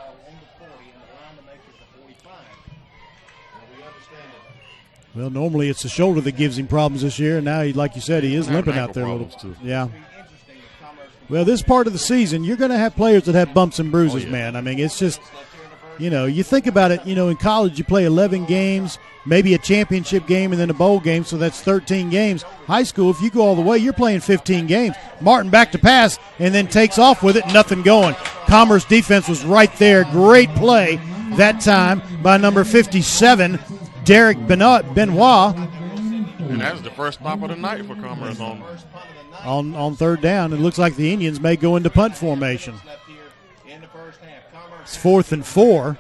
Well, normally it's the shoulder that gives him problems this year, and now, like you said, he is limping out there a little. Too. Yeah. Well, this part of the season, you're going to have players that have bumps and bruises, man. I mean, it's just, you think about it, in college you play 11 games, maybe a championship game and then a bowl game, so that's 13 games. High school, if you go all the way, you're playing 15 games. Martin back to pass and then takes off with it, nothing going. Commerce defense was right there. Great play that time by number 57, Derek Benoit. And that's the first stop of the night for Commerce on 3rd down. It looks like the Indians may go into punt formation. It's 4th and 4.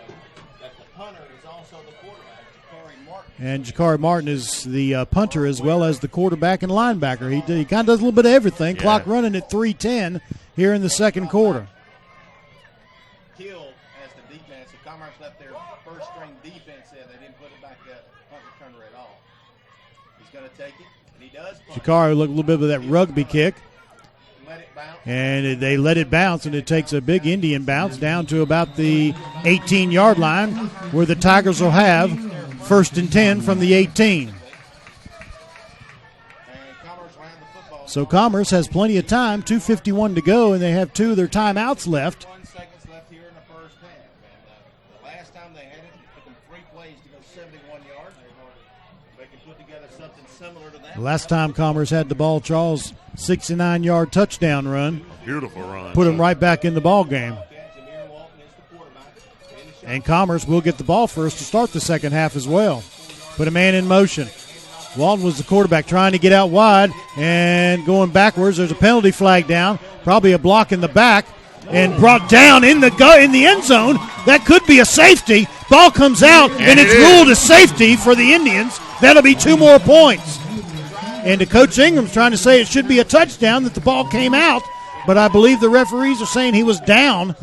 And Jakari Martin is the punter as well as the quarterback and linebacker. He kind of does a little bit of everything. Yeah. Clock running at 3:10 here in the second quarter. Hill as the defense. So Commerce left their first-string defense in. They didn't put it back to punt returner at all. He's going to take it, and he does. Jakari looked a little bit of that rugby kick. And they let it bounce, and it takes a big Indian bounce down to about the 18-yard line where the Tigers will have 1st and 10 from the 18. So Commerce has plenty of time, 2:51 to go, and they have 2 of their timeouts left. 1 seconds left here in the first half. And the last time they had it took them 3 plays to go 71 yards. They can put together something similar to that. Last time Commerce had the ball, Charles, 69-yard touchdown run. Beautiful run. Put them right back in the ball game. And Commerce will get the ball first to start the second half as well. Put a man in motion. Walton was the quarterback trying to get out wide and going backwards. There's a penalty flag down, probably a block in the back, and brought down in the end zone. That could be a safety. Ball comes out, and it's ruled a safety for the Indians. That'll be 2 more points. And to Coach Ingram's trying to say it should be a touchdown that the ball came out, but I believe the referees are saying he was down.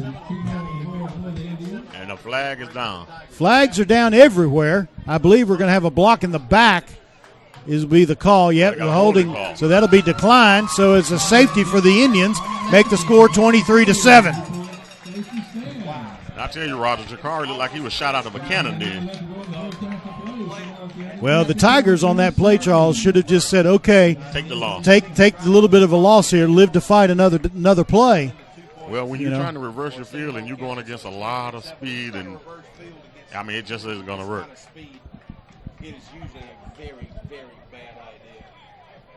And the flag is down. Flags are down everywhere. I believe we're going to have a block in the back is be the call. Yep, the holding. So that'll be declined. So it's a safety for the Indians. Make the score 23-7. I tell you, Roger, Jakari looked like he was shot out of a cannon then. Well, the Tigers on that play, Charles, should have just said, okay, take the loss. Take a little bit of a loss here, live to fight another play. Well, when you're trying to reverse your field and you're going against a lot of speed, and I mean, it just isn't going to work. It is usually a very, very bad idea.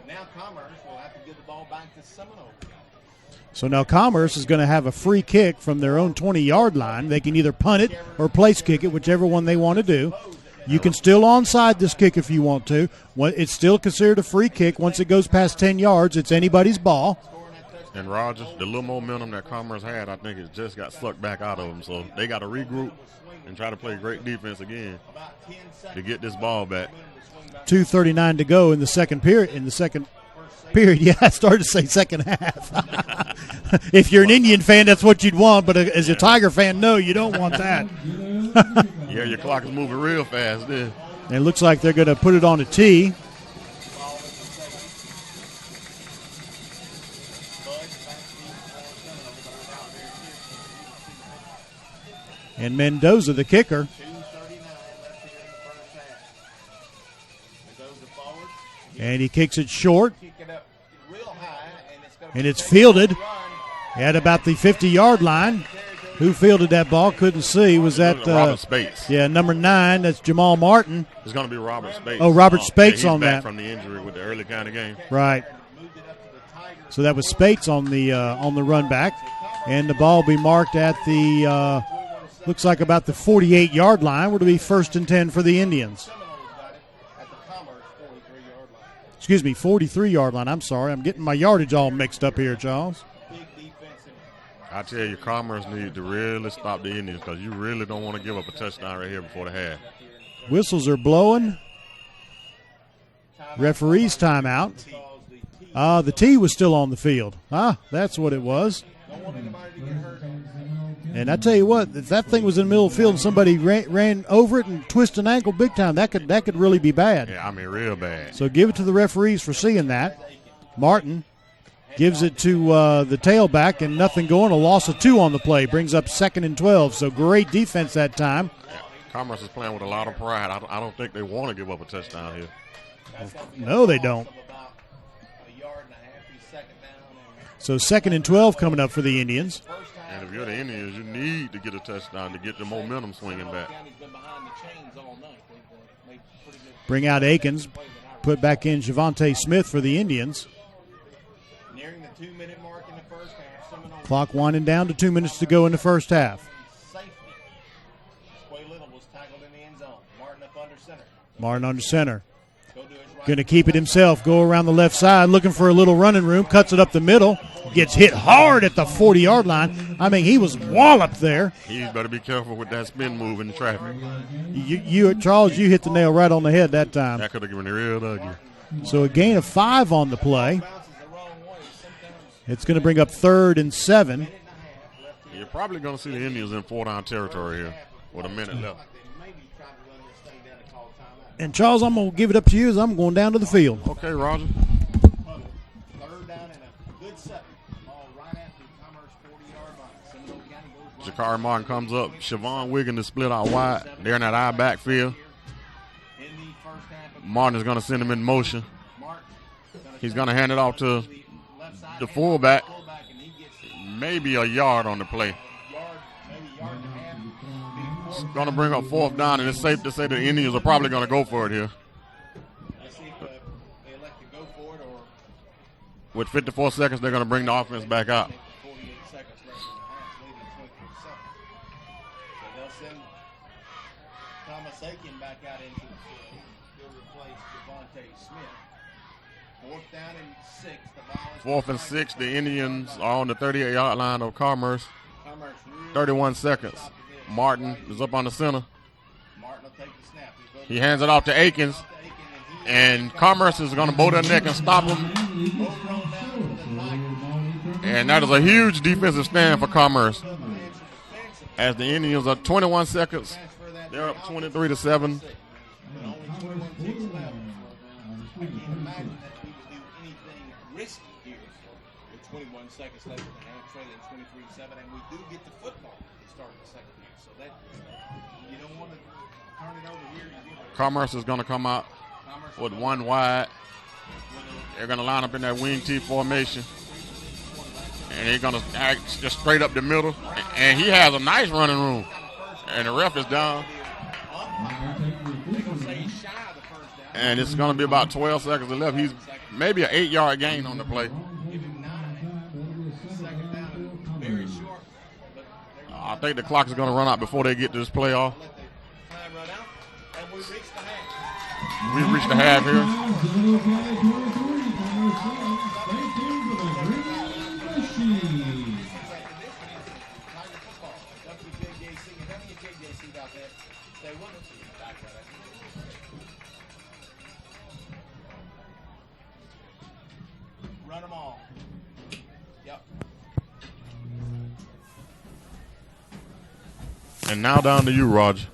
Now Commerce will have to give the ball back to Seminole. So now Commerce is going to have a free kick from their own 20-yard line. They can either punt it or place kick it, whichever one they want to do. You can still onside this kick if you want to. It's still considered a free kick. Once it goes past 10 yards, it's anybody's ball. And Rogers, the little momentum that Commerce had, I think it just got sucked back out of them. So they got to regroup and try to play great defense again to get this ball back. 2:39 to go in the second period. Yeah, I started to say second half. If you're an Indian fan, that's what you'd want. But as a Tiger fan, no, you don't want that. Yeah, your clock is moving real fast there. And it looks like they're going to put it on a tee. And Mendoza, the kicker. And he kicks it short. And it's fielded at about the 50-yard line. Who fielded that ball? Couldn't see. Was that Robert Spates? Yeah, number 9. That's Jamal Martin. It's going to be Robert Spates. Oh, Robert Spates he's on back that from the injury with the early kind of game. Right. So that was Spates on the run back, and the ball will be marked at the looks like about the 48-yard line. Would be 1st and 10 for the Indians. Excuse me, 43-yard line. I'm sorry, I'm getting my yardage all mixed up here, Charles. I tell you, Commerce need to really stop the Indians because you really don't want to give up a touchdown right here before the half. Whistles are blowing. Referee's timeout. The tee was still on the field. That's what it was. And I tell you what, if that thing was in the middle of the field and somebody ran over it and twisted an ankle big time, that could really be bad. Yeah, I mean real bad. So give it to the referees for seeing that. Martin gives it to the tailback, and nothing going. A loss of 2 on the play. Brings up 2nd and 12. So great defense that time. Yeah, Commerce is playing with a lot of pride. I don't think they want to give up a touchdown here. No, they don't. So 2nd and 12 coming up for the Indians. And if you're the Indians, you need to get a touchdown to get the momentum swinging back. Bring out Akins. Put back in Javonte Smith for the Indians. Nearing the 2-minute mark in the first half. Clock winding down to 2 minutes to go in the first half. Quay Little was tackled in the end zone. Martin up under center. Martin under center. Going to keep it himself. Go around the left side, looking for a little running room. Cuts it up the middle. Gets hit hard at the 40-yard line. I mean, he was walloped there. He's better be careful with that spin move in the traffic. Charles, you hit the nail right on the head that time. That could have given it real ugly. So a gain of 5 on the play. It's going to bring up 3rd and 7. You're probably going to see the Indians in 4-down territory here with a minute left. And, Charles, I'm going to give it up to you as I'm going down to the field. Okay, Roger. Jakari Martin comes up. Siobhan Wiggin is split out wide. They're in that I backfield. Martin is going to send him in motion. He's going to hand it off to the fullback. Maybe a yard on the play. It's going to bring up 4th down, and it's safe to say the Indians are probably going to go for it here. With 54 seconds, they're going to bring the offense back out. Back out into the field. He'll replace Devontae Smith. 4th down and 6. 4th and 6. The Indians are on the 38-yard line of Commerce. 31 seconds. Martin is up on the center. He hands it off to Akins. And Commerce is going to bow their neck and stop him. And that is a huge defensive stand for Commerce. As the Indians are 21 seconds. They're up 23-7. Risky here with 21 seconds left in the half, trailing 23-7, and we do get the football to start the second half. So that you don't want to turn it over here. Commerce is going to come out with one wide. They're going to line up in that wing T formation, and they're going to act just straight up the middle. And he has a nice running room, and the ref is down. And it's going to be about 12 seconds left. He's maybe an 8-yard gain on the play. I think the clock is going to run out before they get to this playoff. We've reached the half here. Run them all. Yep. And now down to you, Roger.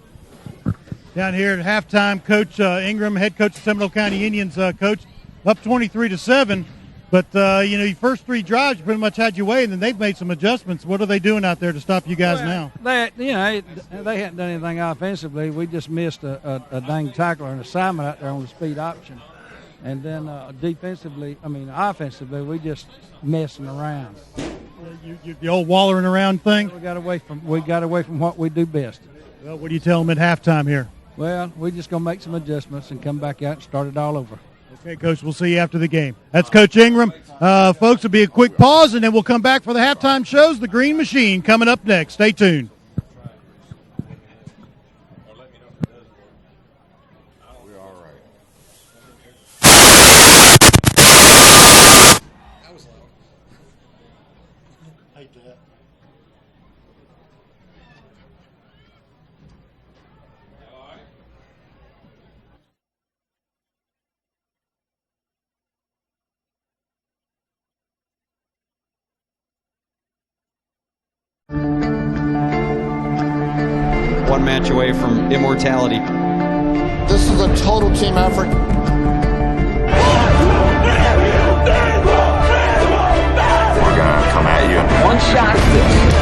Down here at halftime, Coach Ingram, head coach of Seminole County Indians, coach, up 23-7. But, your first 3 drives, you pretty much had your way, and then they've made some adjustments. What are they doing out there to stop you guys now? They hadn't done anything offensively. We just missed a dang tackle or an assignment out there on the speed option. And then offensively, we just messing around. The old wallering around thing? We got away from what we do best. Well, what do you tell them at halftime here? Well, we're just going to make some adjustments and come back out and start it all over. Okay, Coach, we'll see you after the game. That's Coach Ingram. Folks, it'll be a quick pause, and then we'll come back for the halftime shows. The Green Machine coming up next. Stay tuned. One match away from immortality. This is a total team effort. We're gonna come at you. One shot at this.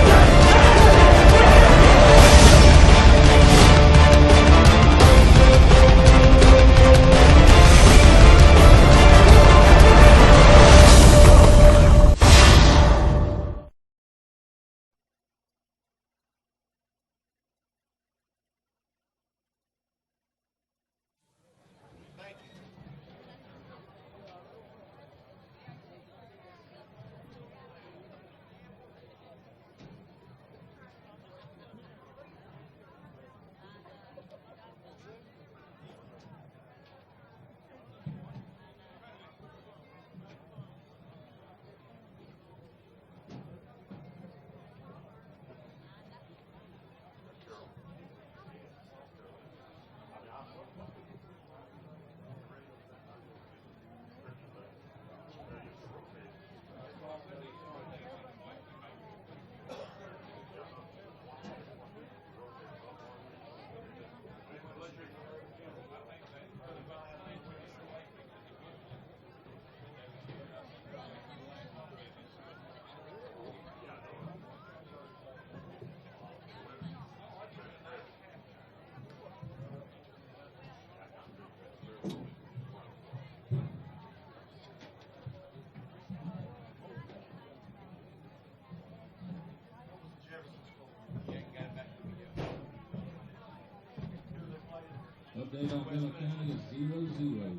Update on Miller County is 0-0.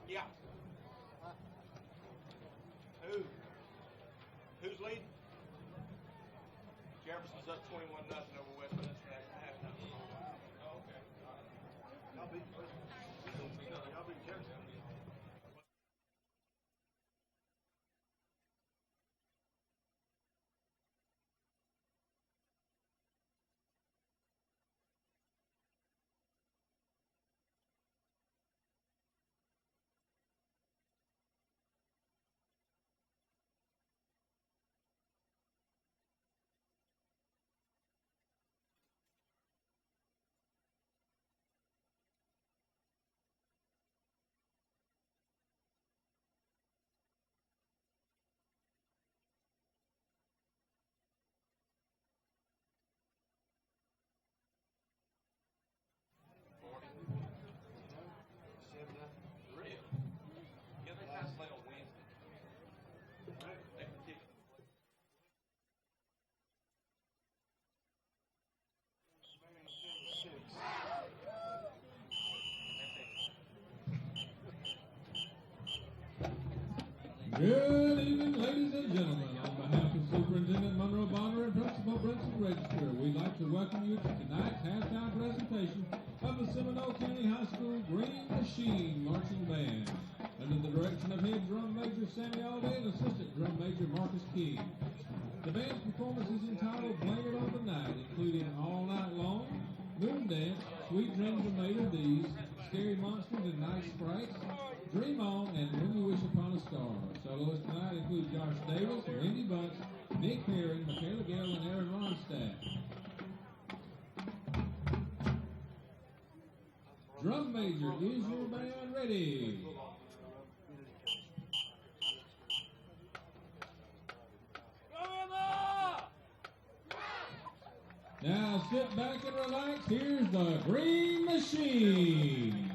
Yeah. Who's leading? Jefferson's up 21-0 over West Minster at halftime. Oh, okay. Y'all beat Jefferson. Good evening, ladies and gentlemen. On behalf of Superintendent Monroe Bonner and Principal Brinson Register, we'd like to welcome you to tonight's halftime presentation of the Seminole County High School Green Machine Marching Band, under the direction of Head Drum Major Sammy Alday and Assistant Drum Major Marcus King. The band's performance is entitled Blame It on the Night, including All Night Long, Moon Dance, Sweet Dreams Are Made of These, Scary Monsters and Nice Sprites, Dream On, and When You Wish Upon a Star. Soloists tonight include Josh Davis, Randy Bunch, Nick Herring, Michaela Gale, and Aaron Ronstadt. Drum Major, is your band ready? Now sit back and relax. Here's the Green Machine.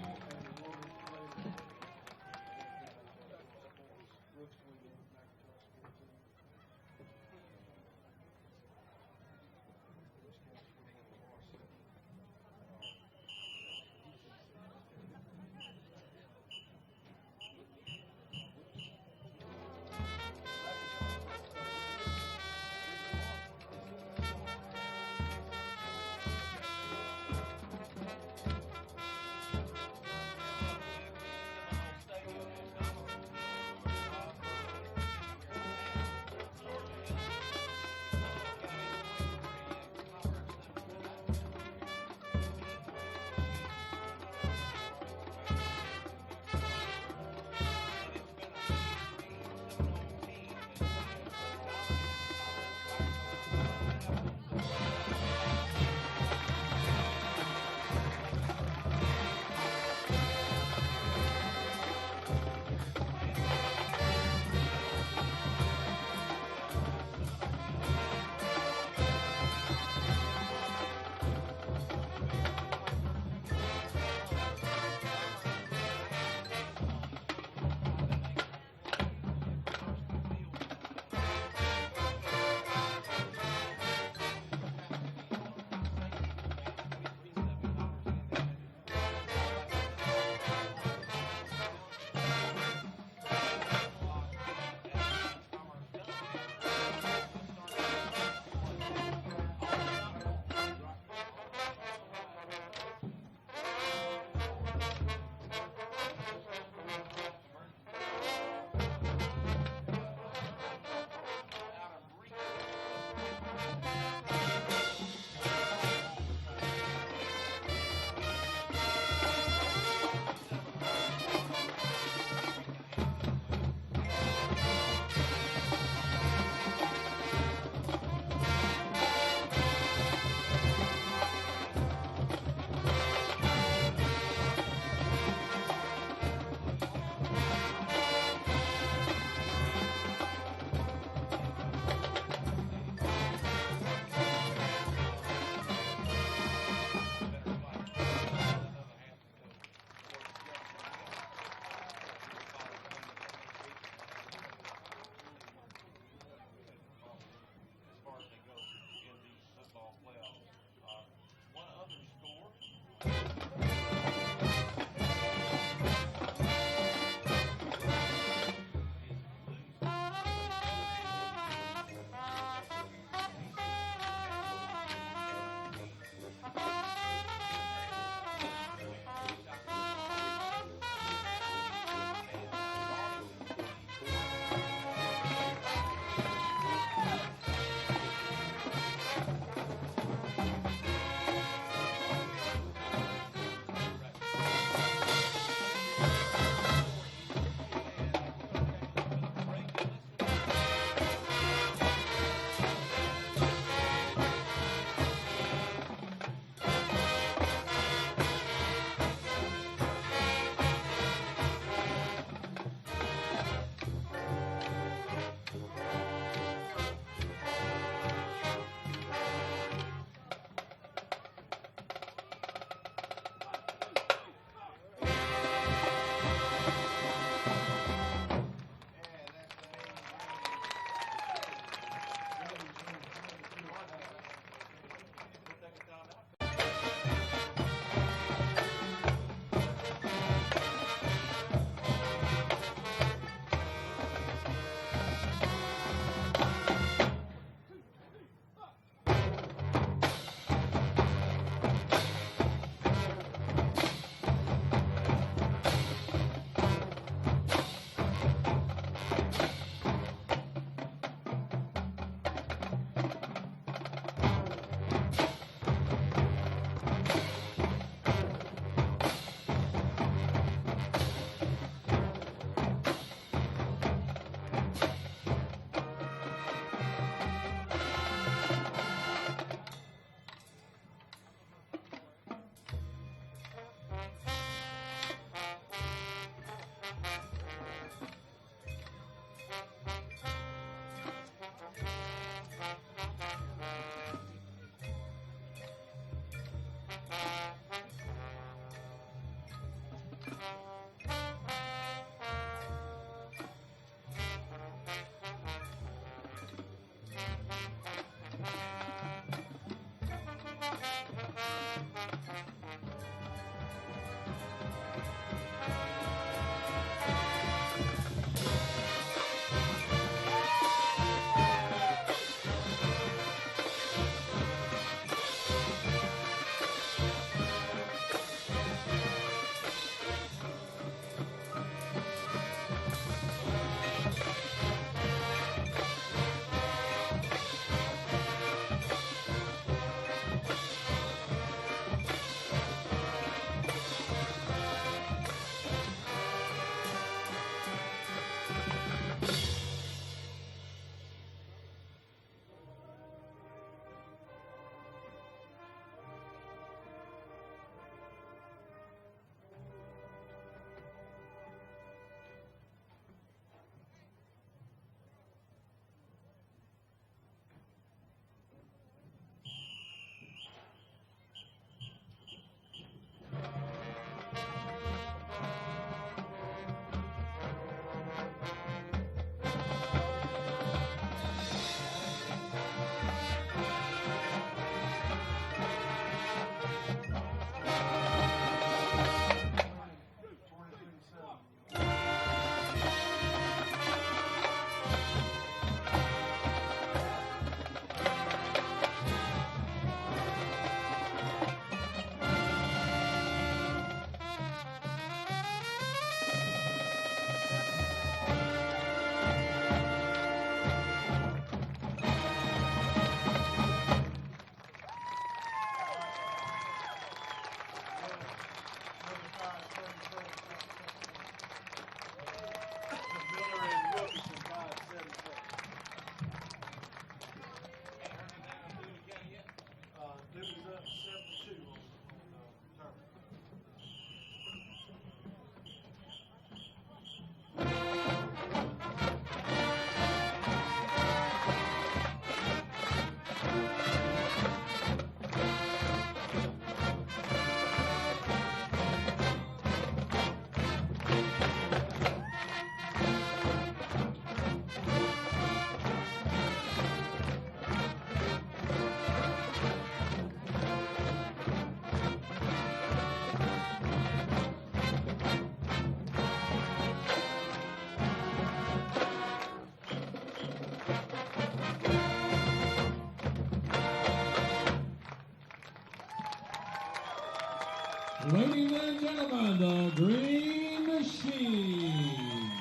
and gentlemen, the Green Machine.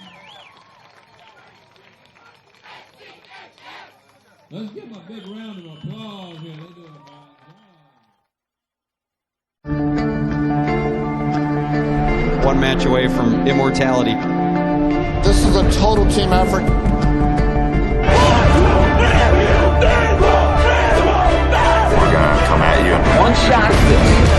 Let's give them a big round of applause here. They do a fine job. One match away from immortality. This is a total team effort. We're gonna come at you in one shot at this.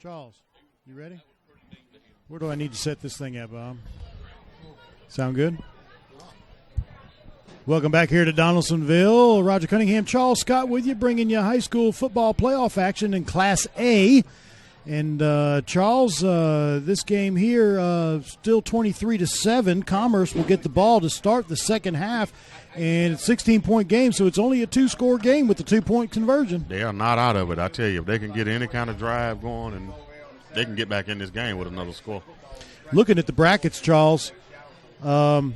Charles, you ready? Where do I need to set this thing at, Bob? Sound good? Welcome back here to Donalsonville. Roger Cunningham, Charles Scott with you, bringing you high school football playoff action in Class A. And, Charles, this game here, still 23-7. Commerce will get the ball to start the second half. And it's a 16-point game, so it's only a two-score game with the 2-point conversion. They are not out of it, I tell you. If they can get any kind of drive going, and they can get back in this game with another score. Looking at the brackets, Charles, the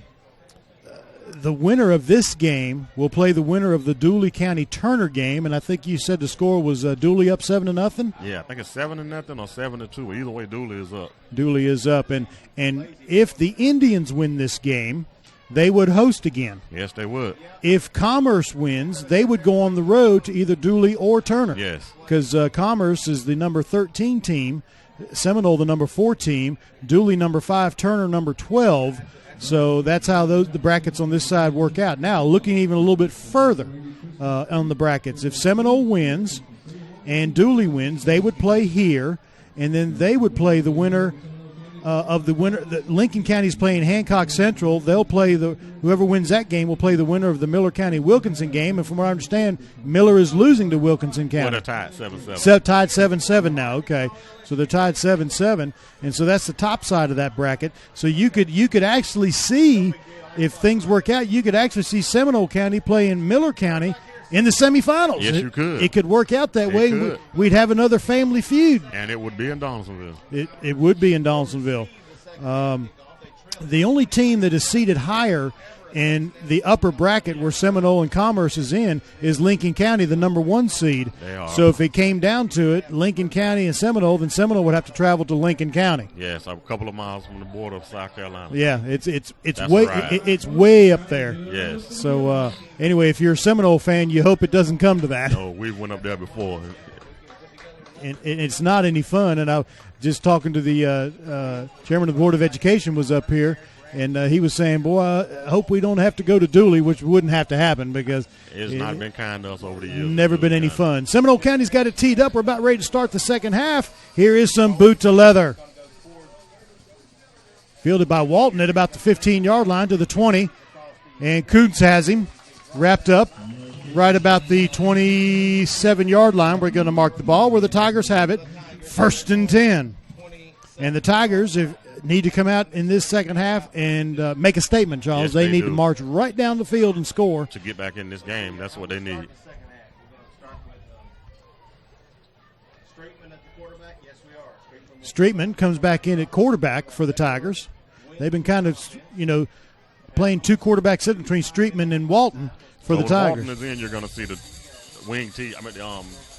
winner of this game will play the winner of the Dooley County Turner game, and I think you said the score was Dooley up 7-0. Yeah, I think it's 7-0 or 7-2. Either way, Dooley is up. Dooley is up, and if the Indians win this game, they would host again. Yes, they would. If Commerce wins, they would go on the road to either Dooley or Turner. Yes, because Commerce is the number 13 team, Seminole the number 4 team, Dooley number 5, Turner number 12. So that's how the brackets on this side work out. Now, looking even a little bit further on the brackets, if Seminole wins and Dooley wins, they would play here, and then they would play the winner of the winner. Lincoln County's playing Hancock Central. They'll play whoever wins that game will play the winner of the Miller County Wilkinson game. And from what I understand, Miller is losing to Wilkinson County. Well, they're tied 7-7. Tied 7-7 now. Okay, so they're tied 7-7, and so that's the top side of that bracket. So you could actually see, if things work out, you could actually see Seminole County playing Miller County in the semifinals. Yes, you could. It could work out that way. Could. We'd have another family feud. And it would be in Donalsonville. It would be in Donalsonville. The only team that is seated higher in the upper bracket where Seminole and Commerce is in is Lincoln County, the number 1 seed. They are. So if it came down to it, Lincoln County and Seminole, then Seminole would have to travel to Lincoln County. Yes, a couple of miles from the border of South Carolina. Yeah, it's That's way right. it's way up there. Yes. So anyway, if you're a Seminole fan, you hope it doesn't come to that. No, we went up there before. And it's not any fun. And I just talking to the chairman of the Board of Education was up here, and he was saying, boy, I hope we don't have to go to Dooley, which wouldn't have to happen because it's not been kind to us over the years. Never been any fun. Seminole County's got it teed up. We're about ready to start the second half. Here is some boot to leather. Fielded by Walton at about the 15-yard line to the 20. And Koontz has him wrapped up right about the 27-yard line. We're going to mark the ball where the Tigers have it. 1st and 10. And the Tigers need to come out in this second half and make a statement, Charles. Yes, they need do. to march right down the field and score. To get back in this game, that's what they need. Streetman comes back in at quarterback for the Tigers. They've been kind of, playing 2 quarterbacks sitting between Streetman and Walton for the Tigers. Walton is in, you're going to see the wing T,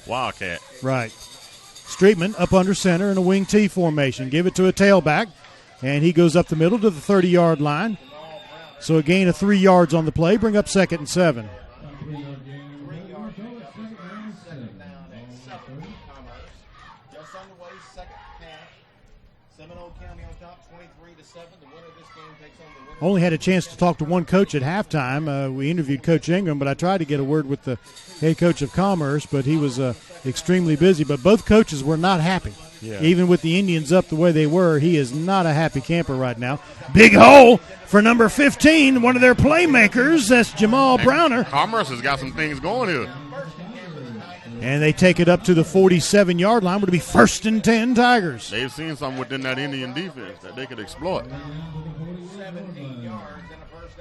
Wildcat. Right. Streetman up under center in a wing T formation. Give it to a tailback, and he goes up the middle to the 30-yard line. So a gain of 3 yards on the play. Bring up 2nd and 7. Only had a chance to talk to one coach at halftime. We interviewed Coach Ingram, but I tried to get a word with the head coach of Commerce, but he was extremely busy. But both coaches were not happy. Yeah. Even with the Indians up the way they were, he is not a happy camper right now. Big hole for number 15, one of their playmakers. That's Jamal Browner. Commerce has got some things going here. And they take it up to the 47-yard line. Would be 1st and 10 Tigers. They've seen something within that Indian defense that they could exploit. 17 yards and a first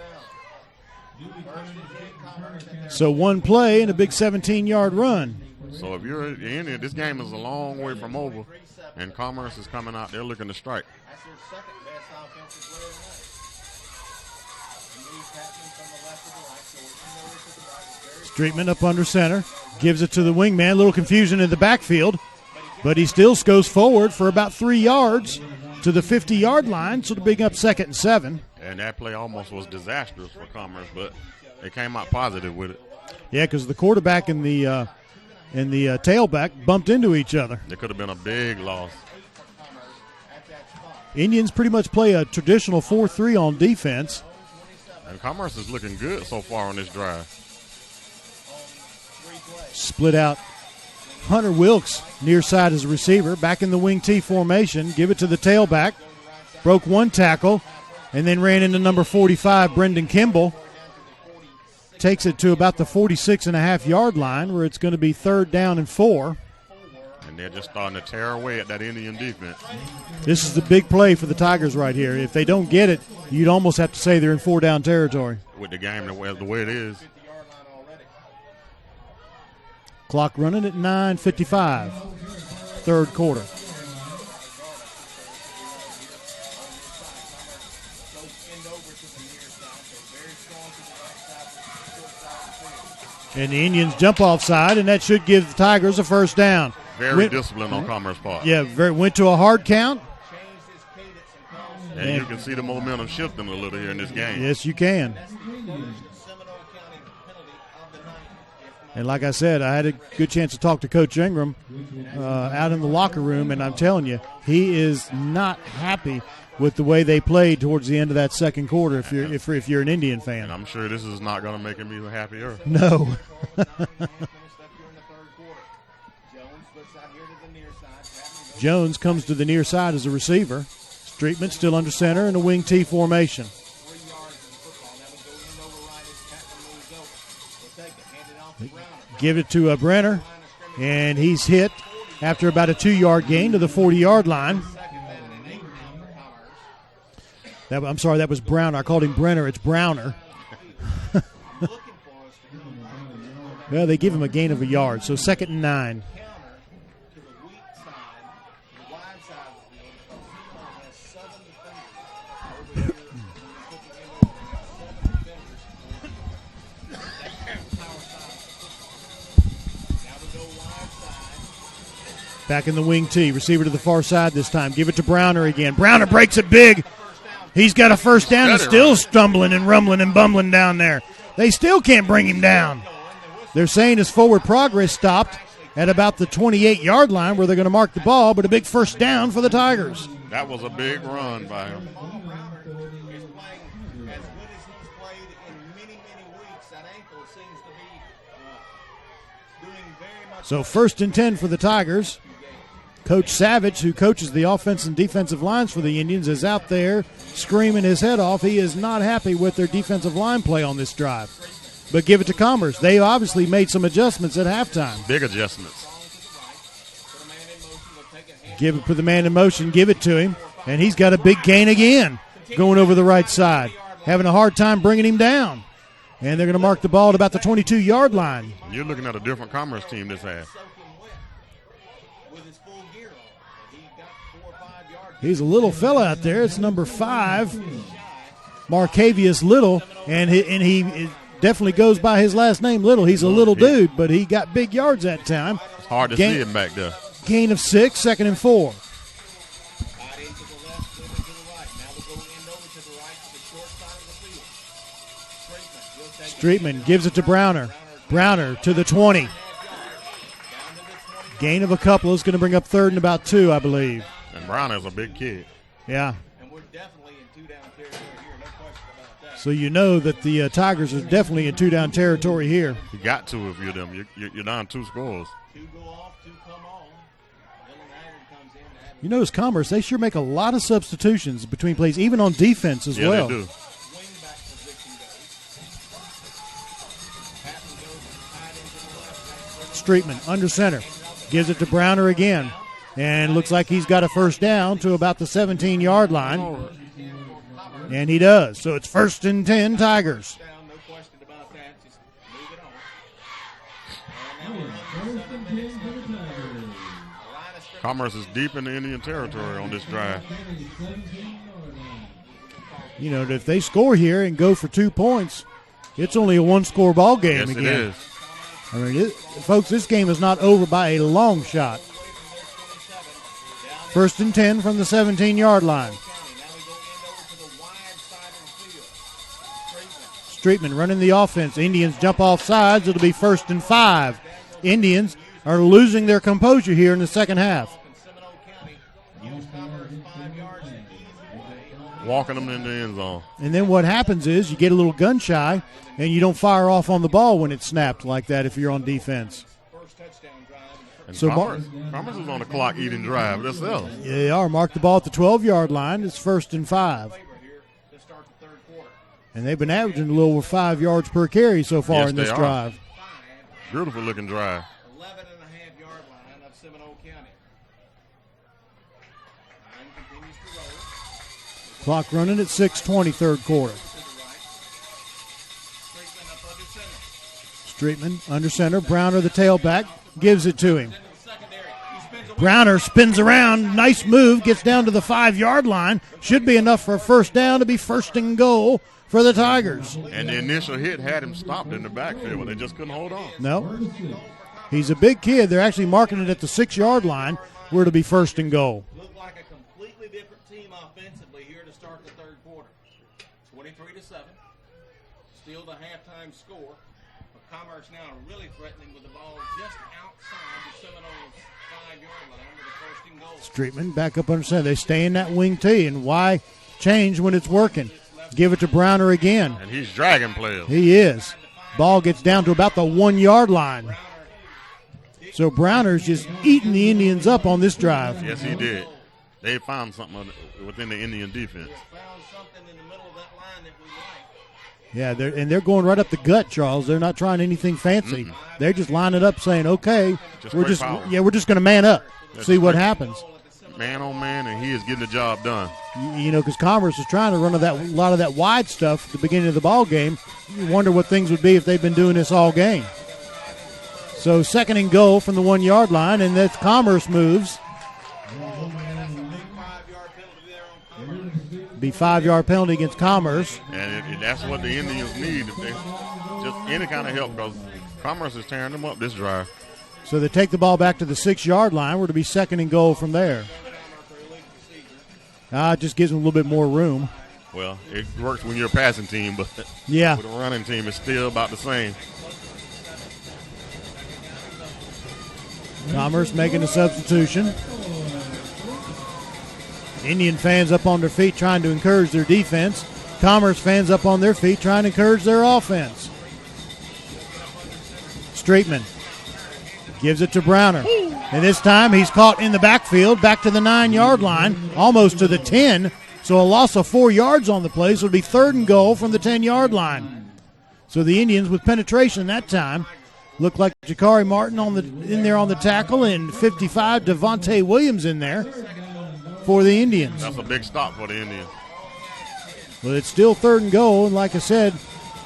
down. So one play and a big 17-yard run. So if you're in Indian, this game is a long way from over, and Commerce is coming out. They're looking to strike. That's their second best offensive player tonight. Streetman up under center. Gives it to the wingman. A little confusion in the backfield. But he still goes forward for about 3 yards to the 50-yard line. So to bring up 2nd and 7. And that play almost was disastrous for Commerce, but they came out positive with it. Yeah, because the quarterback and the tailback bumped into each other. There could have been a big loss. Indians pretty much play a traditional 4-3 on defense. And Commerce is looking good so far on this drive. Split out Hunter Wilkes near side as a receiver. Back in the wing T formation. Give it to the tailback. Broke one tackle and then ran into number 45, Brendan Kimball. Takes it to about the 46.5-yard line where it's going to be 3rd down and 4. And they're just starting to tear away at that Indian defense. This is the big play for the Tigers right here. If they don't get it, you'd almost have to say they're in 4-down territory. With the game the way it is. Clock running at 9:55, 3rd quarter. And the Indians jump offside, and that should give the Tigers a 1st down. Very disciplined on Commerce part. Yeah, went to a hard count. And you can see the momentum shifting a little here in this game. Yes, you can. And like I said, I had a good chance to talk to Coach Ingram out in the locker room, and I'm telling you, he is not happy with the way they played towards the end of that 2nd quarter if you're an Indian fan. And I'm sure this is not going to make him even happier. No. Jones comes to the near side as a receiver. Streetman still under center in a wing T formation. Give it to Brenner, and he's hit after about a 2-yard gain to the 40-yard line. I'm sorry, that was Browner. I called him Brenner. It's Browner. Well, they give him a gain of a yard, so 2nd and 9. Back in the wing T. Receiver to the far side this time. Give it to Browner again. Browner breaks it big. He's got a 1st down and still stumbling and rumbling and bumbling down there. They still can't bring him down. They're saying his forward progress stopped at about the 28-yard line where they're going to mark the ball, but a big 1st down for the Tigers. That was a big run by him. So 1st and 10 for the Tigers. Coach Savage, who coaches the offensive and defensive lines for the Indians, is out there screaming his head off. He is not happy with their defensive line play on this drive. But give it to Commerce. They obviously made some adjustments at halftime. Big adjustments. Give it for the man in motion. Give it to him. And he's got a big gain again going over the right side. Having a hard time bringing him down. And they're going to mark the ball at about the 22-yard line. You're looking at a different Commerce team this half. He's a little fella out there. It's number 5, Marcavius Little, and he definitely goes by his last name, Little. He's a little dude, but he got big yards that time. It's hard to see him back there. Gain of 6, 2nd and 4. Streetman gives it to Browner. Browner to the 20. Gain of a couple is going to bring up 3rd and about 2, I believe. And Browner's a big kid. Yeah. So you know that the Tigers are definitely in 2-down territory here. You got to if you're them. You're down 2 scores. You notice Commerce, they sure make a lot of substitutions between plays, even on defense as well. Yeah, they do. Streetman under center. Gives it to Browner again. And looks like he's got a 1st down to about the 17-yard line. And he does. So it's 1st and 10 Tigers. Commerce is deep in the Indian territory on this drive. You know, if they score here and go for 2 points, it's only a 1-score ball game again. Yes, it is. I mean, folks, this game is not over by a long shot. 1st and 10 from the 17-yard line. Streetman running the offense. Indians jump off sides. It'll be 1st and 5. Indians are losing their composure here in the second half. Walking them in the end zone. And then what happens is you get a little gun shy, and you don't fire off on the ball when it's snapped like that if you're on defense. And So Commerce is on the clock eating drive themselves. Yeah, they are. Mark the ball at the 12-yard line. It's 1st and 5. And they've been averaging a little over 5 yards per carry so far in this drive. Beautiful looking drive. 11.5-yard line of Seminole County. Time continues to roll. Clock running at 6:20, third quarter. Streetman under center. Browner, the tailback, gives it to him. Browner spins around. Nice move. Gets down to the 5-yard line. Should be enough for a first down to be 1st and goal for the Tigers. And the initial hit had him stopped in the backfield, but they just couldn't hold on. No. He's a big kid. They're actually marking it at the 6-yard line where it'll be 1st and goal. Looked like a completely different team offensively here to start the third quarter. 23-7. Still the halftime score. But Commerce now really threatening with the ball just outside the Seminoles' 5-yard line with a 1st and goal. Streetman back up under center. They stay in that wing tee, and why change when it's working? Give it to Browner again. And he's dragging players. He is. Ball gets down to about the 1-yard line. So Browner's just eating the Indians up on this drive. Yes, he did. They found something within the Indian defense. Yeah, they're going right up the gut, Charles. They're not trying anything fancy. Mm-hmm. They're just lining up, saying, "Okay, we're just going to man up, see what happens." Man on man, and he is getting the job done. You know, because Commerce is trying to run a lot of that wide stuff at the beginning of the ball game. You wonder what things would be if they've been doing this all game. So 2nd and goal from the 1-yard line, and that's Commerce moves. Be 5-yard penalty against Commerce. And that's what the Indians need. If they just any kind of help, because Commerce is tearing them up this drive. So they take the ball back to the 6-yard line. We're to be 2nd and goal from there. It just gives them a little bit more room. Well, it works when you're a passing team, but yeah, with a running team, it's still about the same. Commerce making a substitution. Indian fans up on their feet trying to encourage their defense. Commerce fans up on their feet trying to encourage their offense. Streetman gives it to Browner. And this time he's caught in the backfield, back to the 9-yard line, almost to the 10. So a loss of 4 yards on the play. So it'll be 3rd and goal from the 10-yard line. So the Indians with penetration that time. Looked like Jakari Martin in there on the tackle, and 55 Devontae Williams in there for the Indians. That's a big stop for the Indians. Well, it's still 3rd and goal, and like I said,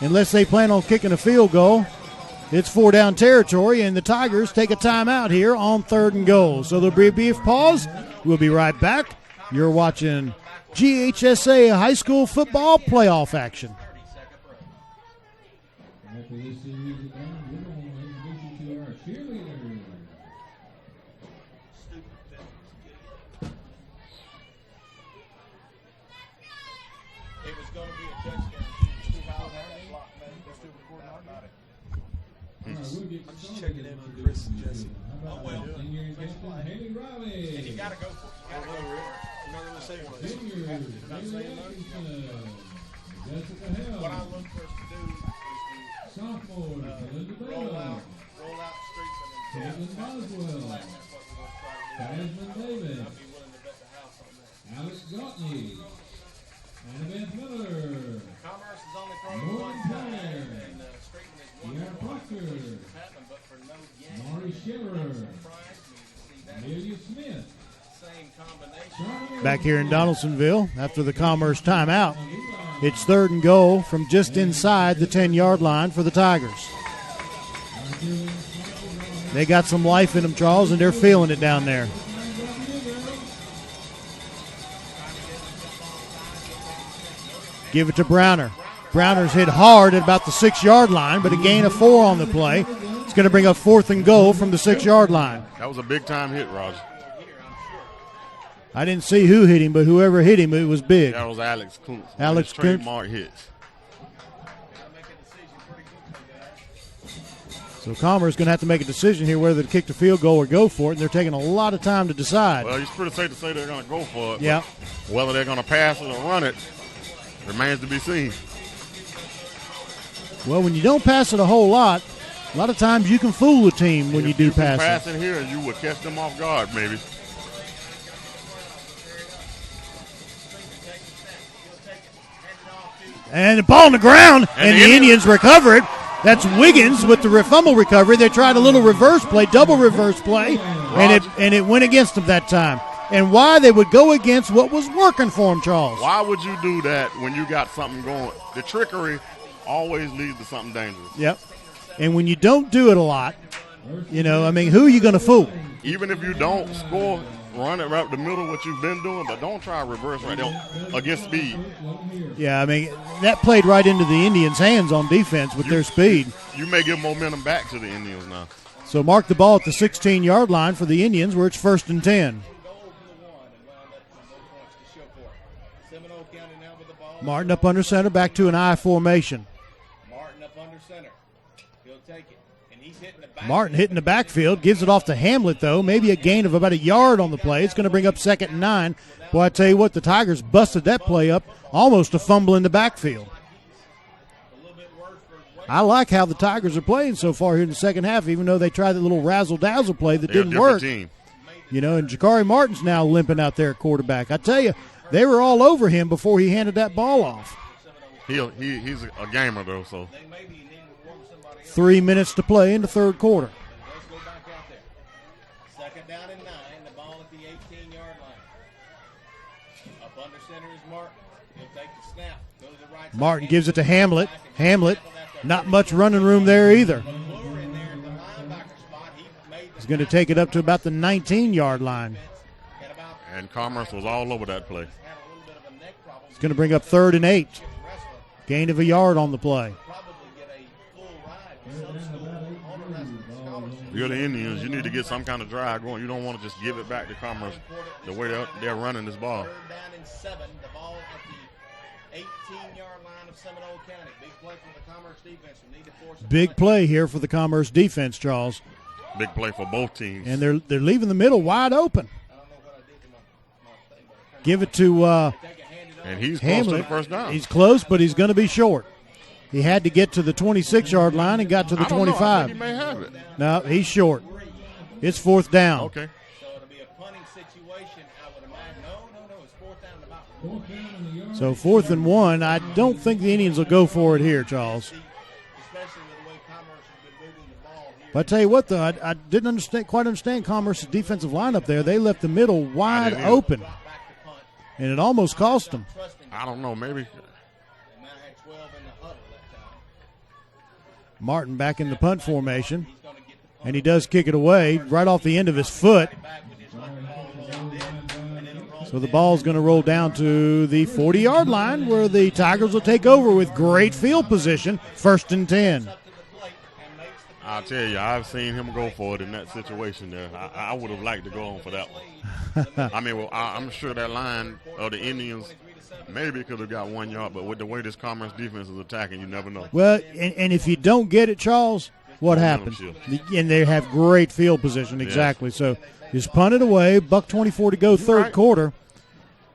unless they plan on kicking a field goal, it's 4-down territory, and the Tigers take a timeout here on 3rd and goal. So there'll be a brief pause. We'll be right back. You're watching GHSA High School Football Playoff action. After this series is done, we're going to introduce you to our cheerleaders. It was going to be a touchdown. Still block, man. They're still recording our night. I'm just checking in with Chris and Jesse. Oh, well. Senior captain Haley Riley. And you got to go for it. You got to go for it. You're not going to say one of those. Junior Haley Atkinson. Jessica Hill. What I look for us to do is Sophomore Linda roll Bell. out Streetman and Caitlin Boswell. that's what we're going to try to do. Jasmine Davis. I'd be willing to bet the house on that. Alex Gottney. Annabeth Miller. Commerce is only throwing Morgan one time, Clare. and Streetman is one Sierra for one. Proctor. It's happened, but for no gain. Maury Schiller. Surprised me to see that Amelia Smith. same combination. Back here in Donalsonville after the Commerce timeout. It's 3rd and goal from just inside the 10-yard line for the Tigers. They got some life in them, Charles, and they're feeling it down there. Give it to Browner. Browner's hit hard at about the 6-yard line, but a gain of 4 on the play. It's going to bring up 4th and goal from the 6-yard line. That was a big-time hit, Roger. I didn't see who hit him, but whoever hit him, it was big. That was Alex Kuntz. Alex Kuntz. Trademark hits. So Commerce is going to have to make a decision here whether to kick the field goal or go for it, and they're taking a lot of time to decide. Well, it's pretty safe to say they're going to go for it. Yeah. Whether they're going to pass it or run it remains to be seen. Well, when you don't pass it a whole lot, A lot of times you can fool a team when you do pass passing. in here, you would catch them off guard, maybe. And the ball on the ground, and the Indians recover it. That's Wiggins with the fumble recovery. They tried a little reverse play, double reverse play, and it went against them that time. And why they would go against what was working for them, Charles? Why would you do that when you got something going? The trickery always leads to something dangerous. Yep. And when you don't do it a lot, who are you going to fool? Even if you don't score, run it right up the middle, what you've been doing, but don't try reverse right there against speed. Yeah, that played right into the Indians' hands on defense with their speed. You may give momentum back to the Indians now. So mark the ball at the 16-yard line for the Indians where it's 1st and 10. Martin up under center, back to an I formation. Martin up under center. He'll take it. And he's hitting the back. Martin hitting the backfield, gives it off to Hamlet, though. Maybe a gain of about a yard on the play. It's going to bring up 2nd and 9. Boy, I tell you what, the Tigers busted that play up, almost a fumble in the backfield. I like how the Tigers are playing so far here in the second half, even though they tried that little razzle-dazzle play that didn't work. Team. And Jakari Martin's now limping out there at quarterback. I tell you, they were all over him before he handed that ball off. He's a gamer, though, so. 3 minutes to play in the third quarter. Second down and 9, the ball at the 18-yard line. Up under center is Martin. He'll take the snap. Go to the right side. Martin gives it to Hamlet. Hamlet, not much running room there either. He's going to take it up to about the 19-yard line. And Commerce was all over that play. It's going to bring up 3rd and 8. Gain of a yard on the play. If you're the Indians, you need to get some kind of drive going. You don't want to just give it back to Commerce the way they're running this ball. 3rd down and 7, the ball at the 18-yard line of Seminole County. Big play for the Commerce defense. Need to force big play here for the Commerce defense, Charles. Big play for both teams. And they're leaving the middle wide open. Give it to and he's Hamlet. close to the first down. He's close, but he's going to be short. He had to get to the 26-yard line and got to the 25. I think he may have it. No, he's short. It's 4th down. Okay. So it'll be a punting situation. I would imagine. No, it's 4th down and about. So 4th and 1. I don't think the Indians will go for it here, Charles. Especially with the way Commerce has been moving the ball here. But I tell you what, though, I didn't quite understand Commerce's defensive lineup there. They left the middle wide open, and it almost cost them. I don't know, maybe. Martin back in the punt formation, and he does kick it away right off the end of his foot. So the ball's going to roll down to the 40-yard line where the Tigers will take over with great field position, 1st and 10. I'll tell you, I've seen him go for it in that situation there. I would have liked to go on for that one. I'm sure that line of the Indians maybe could have got 1 yard, but with the way this Commerce defense is attacking, you never know. Well, and if you don't get it, Charles, what happens? And they have great field position, exactly. Yes. So just punt it away, $1:24 to go, third quarter,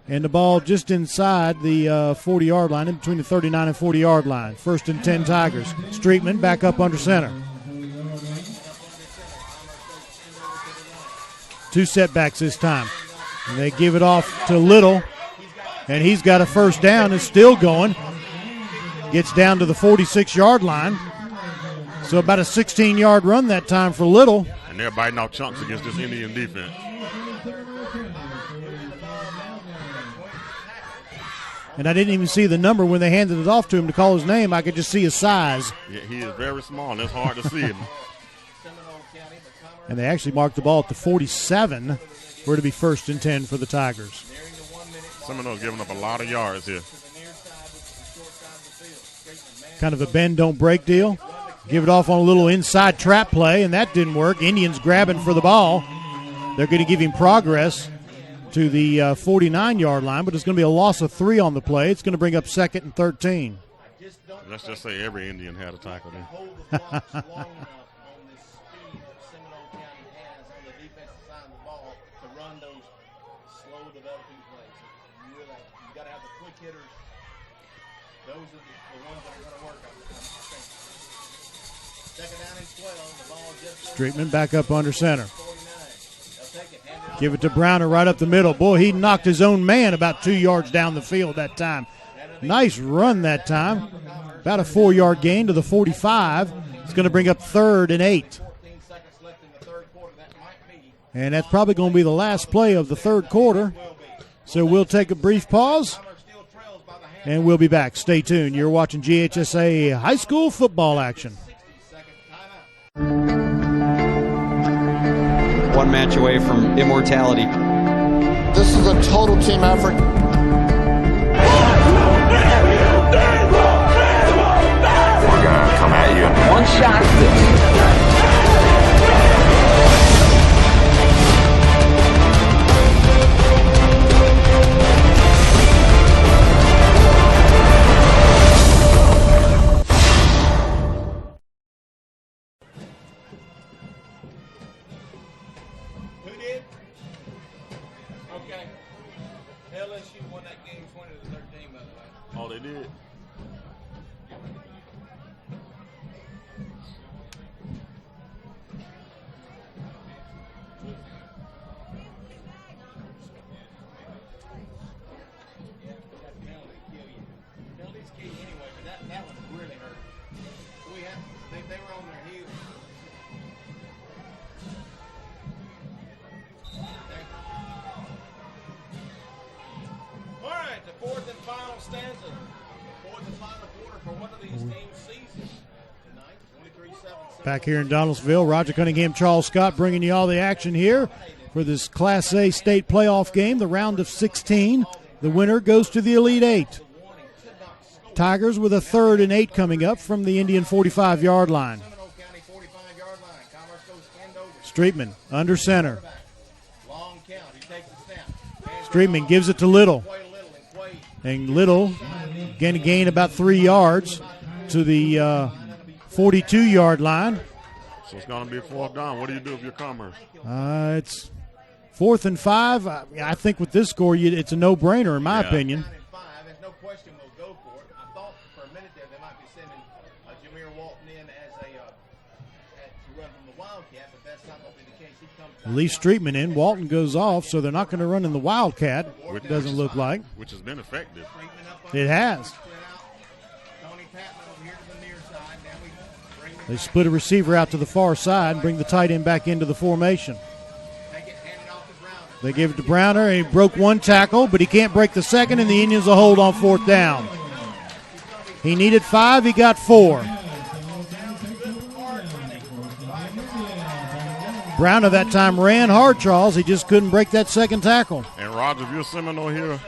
and the ball just inside the 40-yard line, in between the 39 and 40-yard line. 1st and 10 Tigers. Streetman back up under center. 2 setbacks this time. And they give it off to Little, and he's got a 1st down and still going. Gets down to the 46-yard line. So about a 16-yard run that time for Little. And they're biting off chunks against this Indian defense. And I didn't even see the number when they handed it off to him to call his name. I could just see his size. Yeah, he is very small, and it's hard to see him. And they actually marked the ball at the 47 for it to be 1st and 10 for the Tigers. Seminole's giving up a lot of yards here. Kind of a bend, don't break deal. Give it off on a little inside trap play, and that didn't work. Indians grabbing for the ball. They're going to give him progress to the 49-yard line, but it's going to be a loss of 3 on the play. It's going to bring up 2nd and 13. Let's just say every Indian had a tackle there. Second down and 12. The ball just Streetman back up under center. 49. They'll take it. Hand it Give it to Browner right up the middle. Boy, he knocked his own man about 2 yards down the field that time. Nice run that time. About a 4-yard gain to the 45. It's going to bring up 3rd and 8. 14 seconds left in the third quarter. That might be. And that's probably going to be the last play of the third quarter. So we'll take a brief pause, Still trails by the half. and we'll be back. Stay tuned. You're watching GHSA high school football action. 60-second timeout. One match away from immortality. This is a total team effort. We're gonna come at you in one shot this. Who did? Okay. LSU won that game 20-13, by the way. Oh, they did. Yeah, that penalty kill you. Penalties kill you anyway, but that one really hurt. They were on their heels. All right, the fourth and final stanza. Fourth and final quarter for one of these teams' season tonight. 23-7. Back here in Donalsonville, Roger Cunningham, Charles Scott bringing you all the action here for this Class A state playoff game, the round of 16. The winner goes to the Elite Eight. Tigers with a 3rd and 8 coming up from the Indian 45-yard line. Seminole County 45-yard line. Commerce goes end over. Streetman under center. Long count. He takes the snap. Streetman gives it to Little. Quay Little and Quay. And Little going to gain about 3 yards to the 42-yard line. So it's going to be a 4th down. What do you do if you're Commerce? It's 4th and 5. I think with this score, it's a no-brainer in my opinion. 9 and 5. There's no question we'll go for it. I thought for a minute there they might be sending Jameer Walton in as a to run from the Wildcat, but that's not going to be the case. He comes At least Streetman in. Walton goes off, so they're not going to run in the Wildcat. It doesn't look like. Which has been effective. It has. Tony Patman over here to the near side. Now we bring They split a receiver out to the far side and bring the tight end back into the formation. take it, hand it off to Browner. They give it to Browner, and he broke one tackle, but he can't break the second, and the Indians will hold on 4th down. He needed 5, he got 4. Browner that time ran hard, Charles. He just couldn't break that second tackle. And Roger, if you're Seminole here,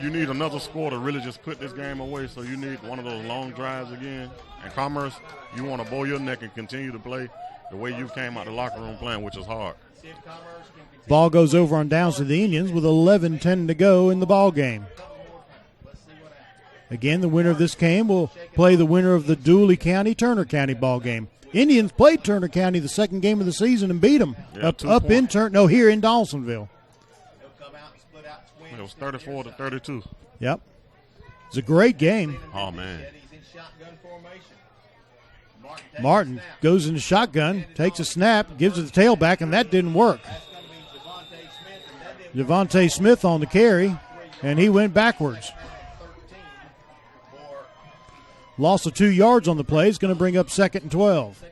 you need another score to really just put this game away. So you need one of those long drives again. And Commerce, you want to bow your neck and continue to play the way you came out the locker room playing, which is hard. Ball goes over on downs to the Indians with 11:10 to go in the ball game. Again, the winner of this game will play the winner of the Dooley County, Turner County ball game. Indians played Turner County the second game of the season and beat them here in Donalsonville. It was 34-32. Yep. It's a great game. Oh, man. Martin goes into shotgun, takes a snap, gives it the tailback, and that didn't work. Javonte Smith on the carry, and he went backwards. Loss of 2 yards on the play is going to bring up 2nd and 12.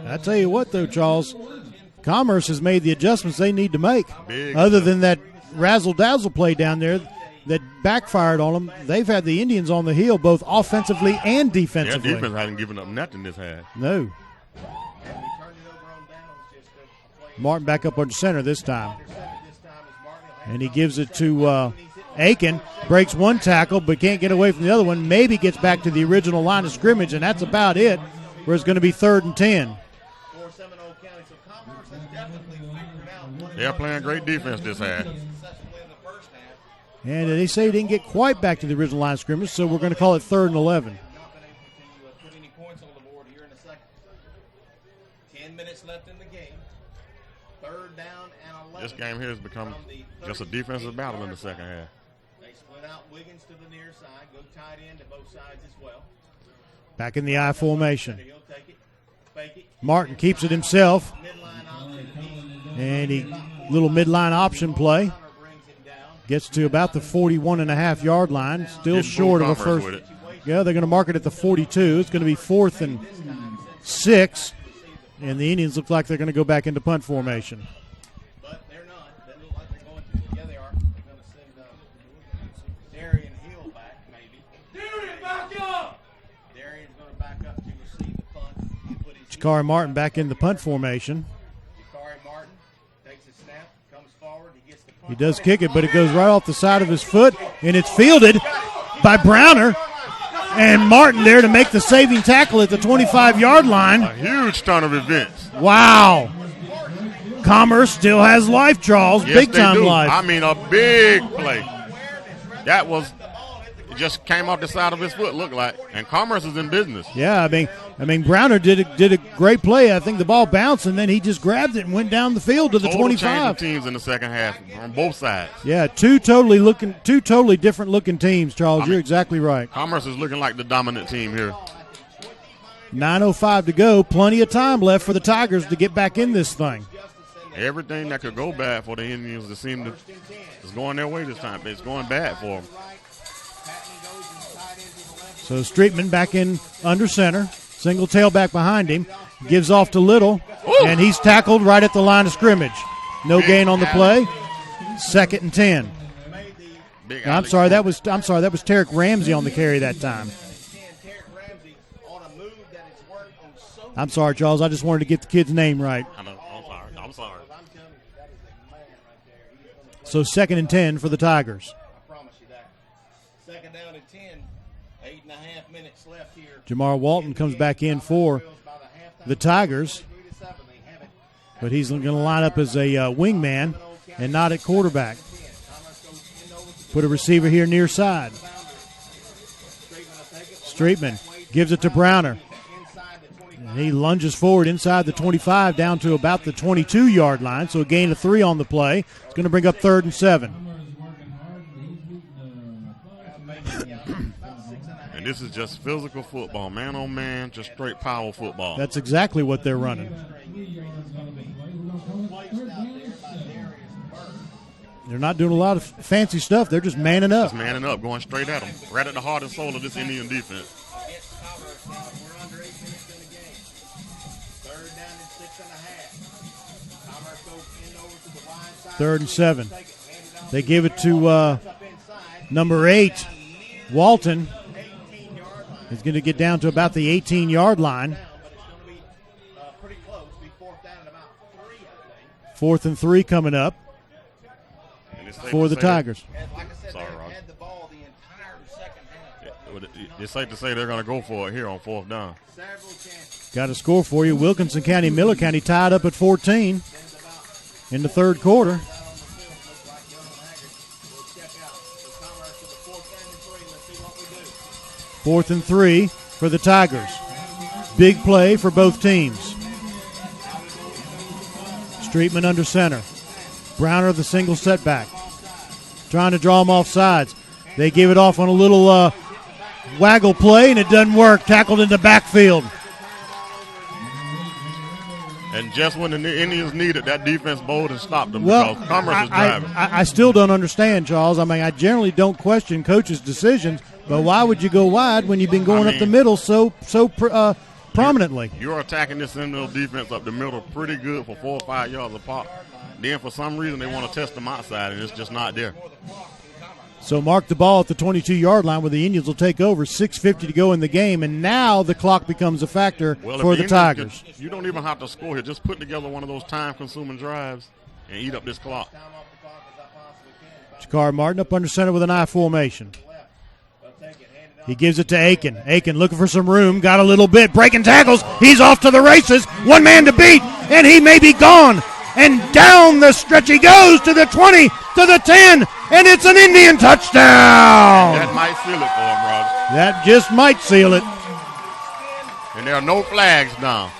I tell you what, though, Charles, Commerce has made the adjustments they need to make. Other than that razzle-dazzle play down there that backfired on them, they've had the Indians on the heel both offensively and defensively. Their defense hasn't given up nothing this half. No. Martin back up under center this time. And he gives it to Aiken. Breaks one tackle but can't get away from the other one. Maybe gets back to the original line of scrimmage, and that's about it, where it's going to be 3rd and 10. They're playing great defense this half. And they say he didn't get quite back to the original line of scrimmage, so we're going to call it 3rd and 11. Put any points on the board here in a second. 10 minutes left in the game. 3rd down and 11. This game here has become just a defensive battle in the second half. They split out Wiggins to the near side. Go tight end to both sides as well. Back in the I formation. He'll take it, fake it. Martin keeps it himself. Midline option. And he little midline option play. Gets to about the 41.5-yard line. Still short of a first. Yeah, they're going to mark it at the 42. It's going to be 4th and 6. And the Indians look like they're going to go back into punt formation. But they're not. They look like they're going to. Yeah, they are. They're going to send Darian Hill back, maybe. Darian, back up! Darian's going to back up to receive the punt. Jakari Martin back in the punt formation. Jakari Martin takes a snap, comes forward. He gets the punt. He does kick it, but it goes right off the side of his foot, and it's fielded by Browner. And Martin there to make the saving tackle at the 25-yard line. A huge turn of events. Wow. Commerce still has life, Charles. Yes, big-time life. I mean, a big play. That was – it just came off the side of his foot, looked like. And Commerce is in business. Yeah, I mean, Browner did a great play. I think the ball bounced, and then he just grabbed it and went down the field to the 25. Teams in the second half on both sides. Yeah, two totally different looking teams, Charles. You're exactly right. Commerce is looking like the dominant team here. 9:05 to go. Plenty of time left for the Tigers to get back in this thing. Everything that could go bad for the Indians is going their way this time. It's going bad for them. So Streetman back in under center. Single tailback behind him. Gives off to Little. Ooh. And he's tackled right at the line of scrimmage. No gain on the play. 2nd and 10. I'm sorry, that was Tarek Ramsey on the carry that time. I'm sorry, Charles. I just wanted to get the kid's name right. I'm sorry. So 2nd and 10 for the Tigers. I promise you that. 2nd down and 10. 8.5 minutes left here. Jamar Walton comes back in for the Tigers. But he's going to line up as a wingman and not at quarterback. Put a receiver here near side. Streetman gives it to Browner. And he lunges forward inside the 25 down to about the 22-yard line. So a gain of 3 on the play. It's going to bring up 3rd and 7. And this is just physical football, man on man, just straight power football. That's exactly what they're running. They're not doing a lot of fancy stuff. They're just manning up. Just manning up, going straight at them. Right at the heart and soul of this Indian defense. 3rd and 7. They give it to number 8, Walton. He's going to get down to about the 18-yard line. 4th and 3 coming up for the Tigers. Sorry, Rob. It's safe to say they're going to go for it here on 4th down. Got a score for you. Wilkinson County, Miller County tied up at 14 in the 3rd quarter. Fourth and 3 for the Tigers. Big play for both teams. Streetman under center. Browner the single setback. Trying to draw him off sides. They give it off on a little waggle play, and it doesn't work. Tackled in the backfield. And just when the Indians needed, that defense bowled and stopped them because Commerce is driving. I still don't understand, Charles. I mean, I generally don't question coaches' decisions, but why would you go wide when you've been going up the middle so prominently? You're attacking this Seminole defense up the middle pretty good for 4 or 5 yards apart. Then for some reason they want to test them outside, and it's just not there. So mark the ball at the 22-yard line where the Indians will take over. 6:50 to go in the game, and now the clock becomes a factor for the Tigers. You don't even have to score here. Just put together one of those time-consuming drives and eat up this clock. Jakari Martin up under center with an I formation. He gives it to Aiken. Aiken looking for some room. Got a little bit. Breaking tackles. He's off to the races. One man to beat, and he may be gone. And down the stretch he goes to the 20, to the 10, and it's an Indian touchdown. That might seal it for him, Roger. That just might seal it. And there are no flags now.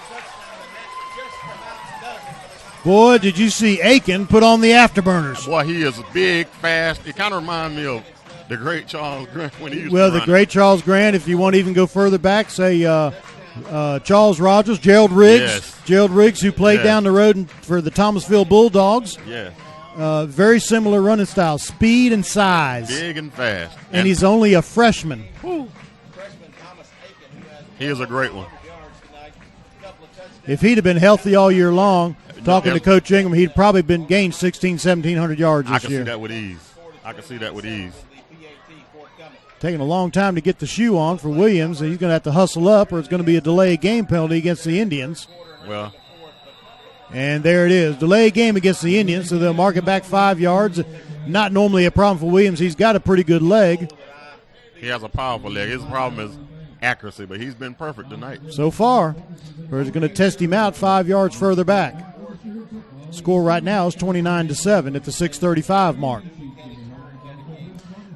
Boy, did you see Aiken put on the afterburners. Boy, he is big, fast. It kind of reminds me of The great Charles Grant when he used Well, to the run great Charles Grant. If you want to even go further back, say Charles Rogers, Gerald Riggs. Yes. Gerald Riggs, who played Yes. down the road for the Thomasville Bulldogs. Yeah. Very similar running style, speed and size. Big and fast. And he's only a freshman. He is a great one. If he'd have been healthy all year long, talking to Coach Ingram, he'd probably been gained 1,700 yards I this can year. see that with ease. I can see that with ease. Taking a long time to get the shoe on for Williams, and he's going to have to hustle up, or it's going to be a delay game penalty against the Indians. Well, and there it is. Delay game against the Indians, so they'll mark it back 5 yards. Not normally a problem for Williams. He's got a pretty good leg. he has a powerful leg. His problem is accuracy, but he's been perfect tonight. So far, or is going to test him out 5 yards further back. Score right now is 29-7 at the 6:35 mark.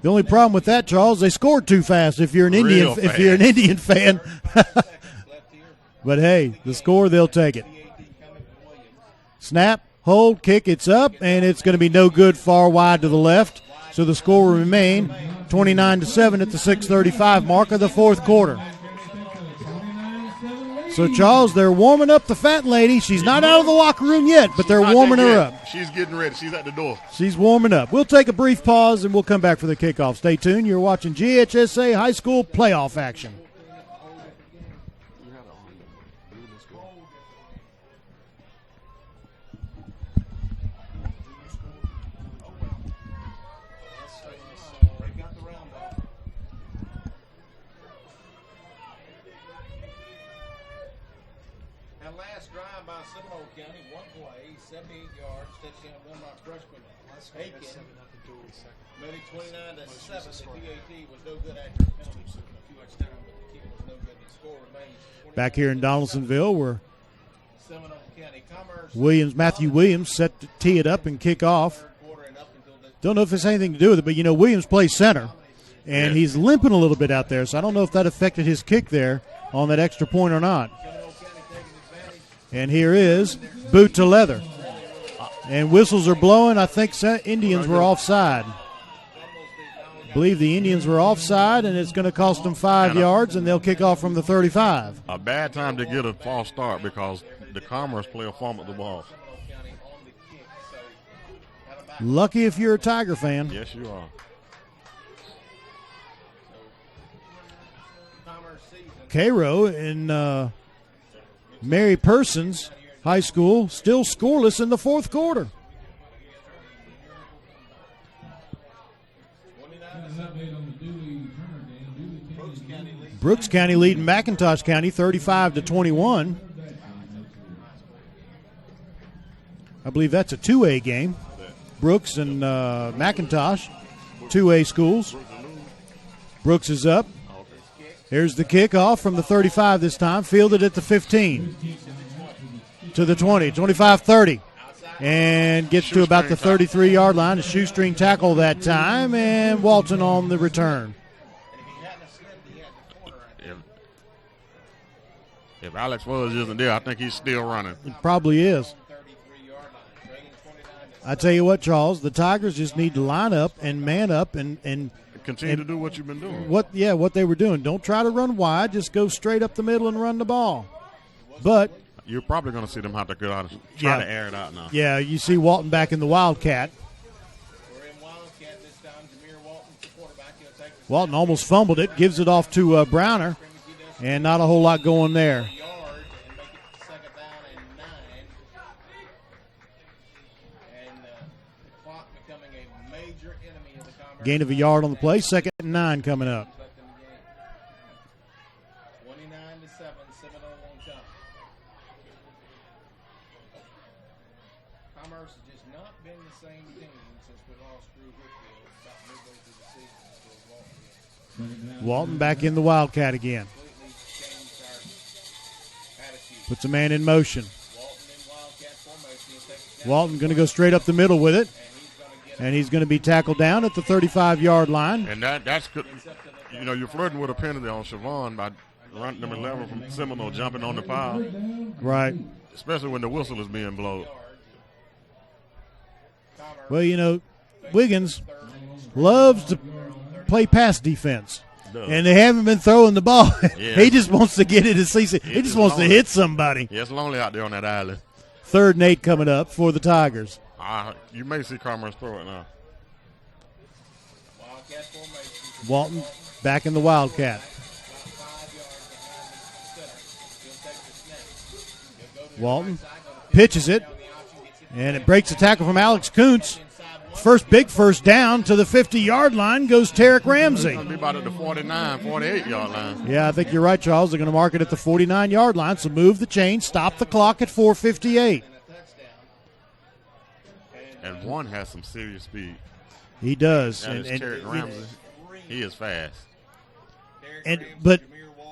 The only problem with that, Charles, they scored too fast. If you're an Indian fan, but hey, the score, they'll take it. Snap, hold, kick, it's up, and it's going to be no good, far wide to the left. So the score will remain 29-7 at the 6:35 mark of the fourth quarter. So, Charles, they're warming up the fat lady. She's not out of the locker room yet, but they're warming her up. She's getting ready. She's at the door. She's warming up. We'll take a brief pause, and we'll come back for the kickoff. Stay tuned. You're watching GHSA High School playoff action. Drive by Seminole County, one play, 78 yards, touchdown run by freshman Aiken. Made it 29-7. The PAT was no good after a penalty took a few extra time, but the kick was no good. The score remains Back here in Donalsonville, where Seminole County Commerce. Matthew Williams set to tee it up and kick off. Don't know if it's anything to do with it, but Williams plays center, and he's limping a little bit out there, so I don't know if that affected his kick there on that extra point or not. And here is boot to leather. And whistles are blowing. I think Indians were offside. I believe the Indians were offside, and it's going to cost them 5 yards, and they'll kick off from the 35. A bad time to get a false start because the Commerce player fumbled the ball. Lucky if you're a Tiger fan. Yes, you are. Cairo in Mary Persons High School still scoreless in the fourth quarter. Brooks County leading McIntosh County 35-21. I believe that's a 2A game. Brooks and McIntosh, 2A schools. Brooks is up. Here's the kickoff from the 35 this time, fielded at the 15 to the 20, 25-30, and gets to about the 33-yard line. A shoestring tackle that time, and Walton on the return. If Alex Fudge isn't there, I think he's still running. It probably is. I tell you what, Charles, the Tigers just need to line up and man up and continue to do what you've been doing. What they were doing. Don't try to run wide. Just go straight up the middle and run the ball. But you're probably going to see them have to go out and try to air it out now. Yeah, you see Walton back in the Wildcat. Walton almost fumbled it, gives it off to Browner, and not a whole lot going there. Gain of a yard on the play. 2nd and 9 coming up. 29-7, Seminole on top. Commerce has just not been the same team since we lost Drew Whitfield about midway through the season. Walton back in the Wildcat again. Puts a man in motion. Walton going to go straight up the middle with it. And he's going to be tackled down at the 35-yard line. And that's good. You're flirting with a penalty on Siobhan by running number 11 from Seminole jumping on the foul. Right. Especially when the whistle is being blown. Well, Wiggins loves to play pass defense. And they haven't been throwing the ball. Yeah. He just wants to get it to see. He just wants to hit somebody. Yeah, it's lonely out there on that island. 3rd and 8 coming up for the Tigers. You may see Commerce throw it now. Walton back in the Wildcat. Walton pitches it, and it breaks a tackle from Alex Kuntz. First down to the 50-yard line goes Tarek Ramsey. It's going to be about at the 49, 48-yard line. Yeah, I think you're right, Charles. They're going to mark it at the 49-yard line, so move the chain, stop the clock at 4:58. And one has some serious speed. He does. That is Tarek Ramsey. He is fast. But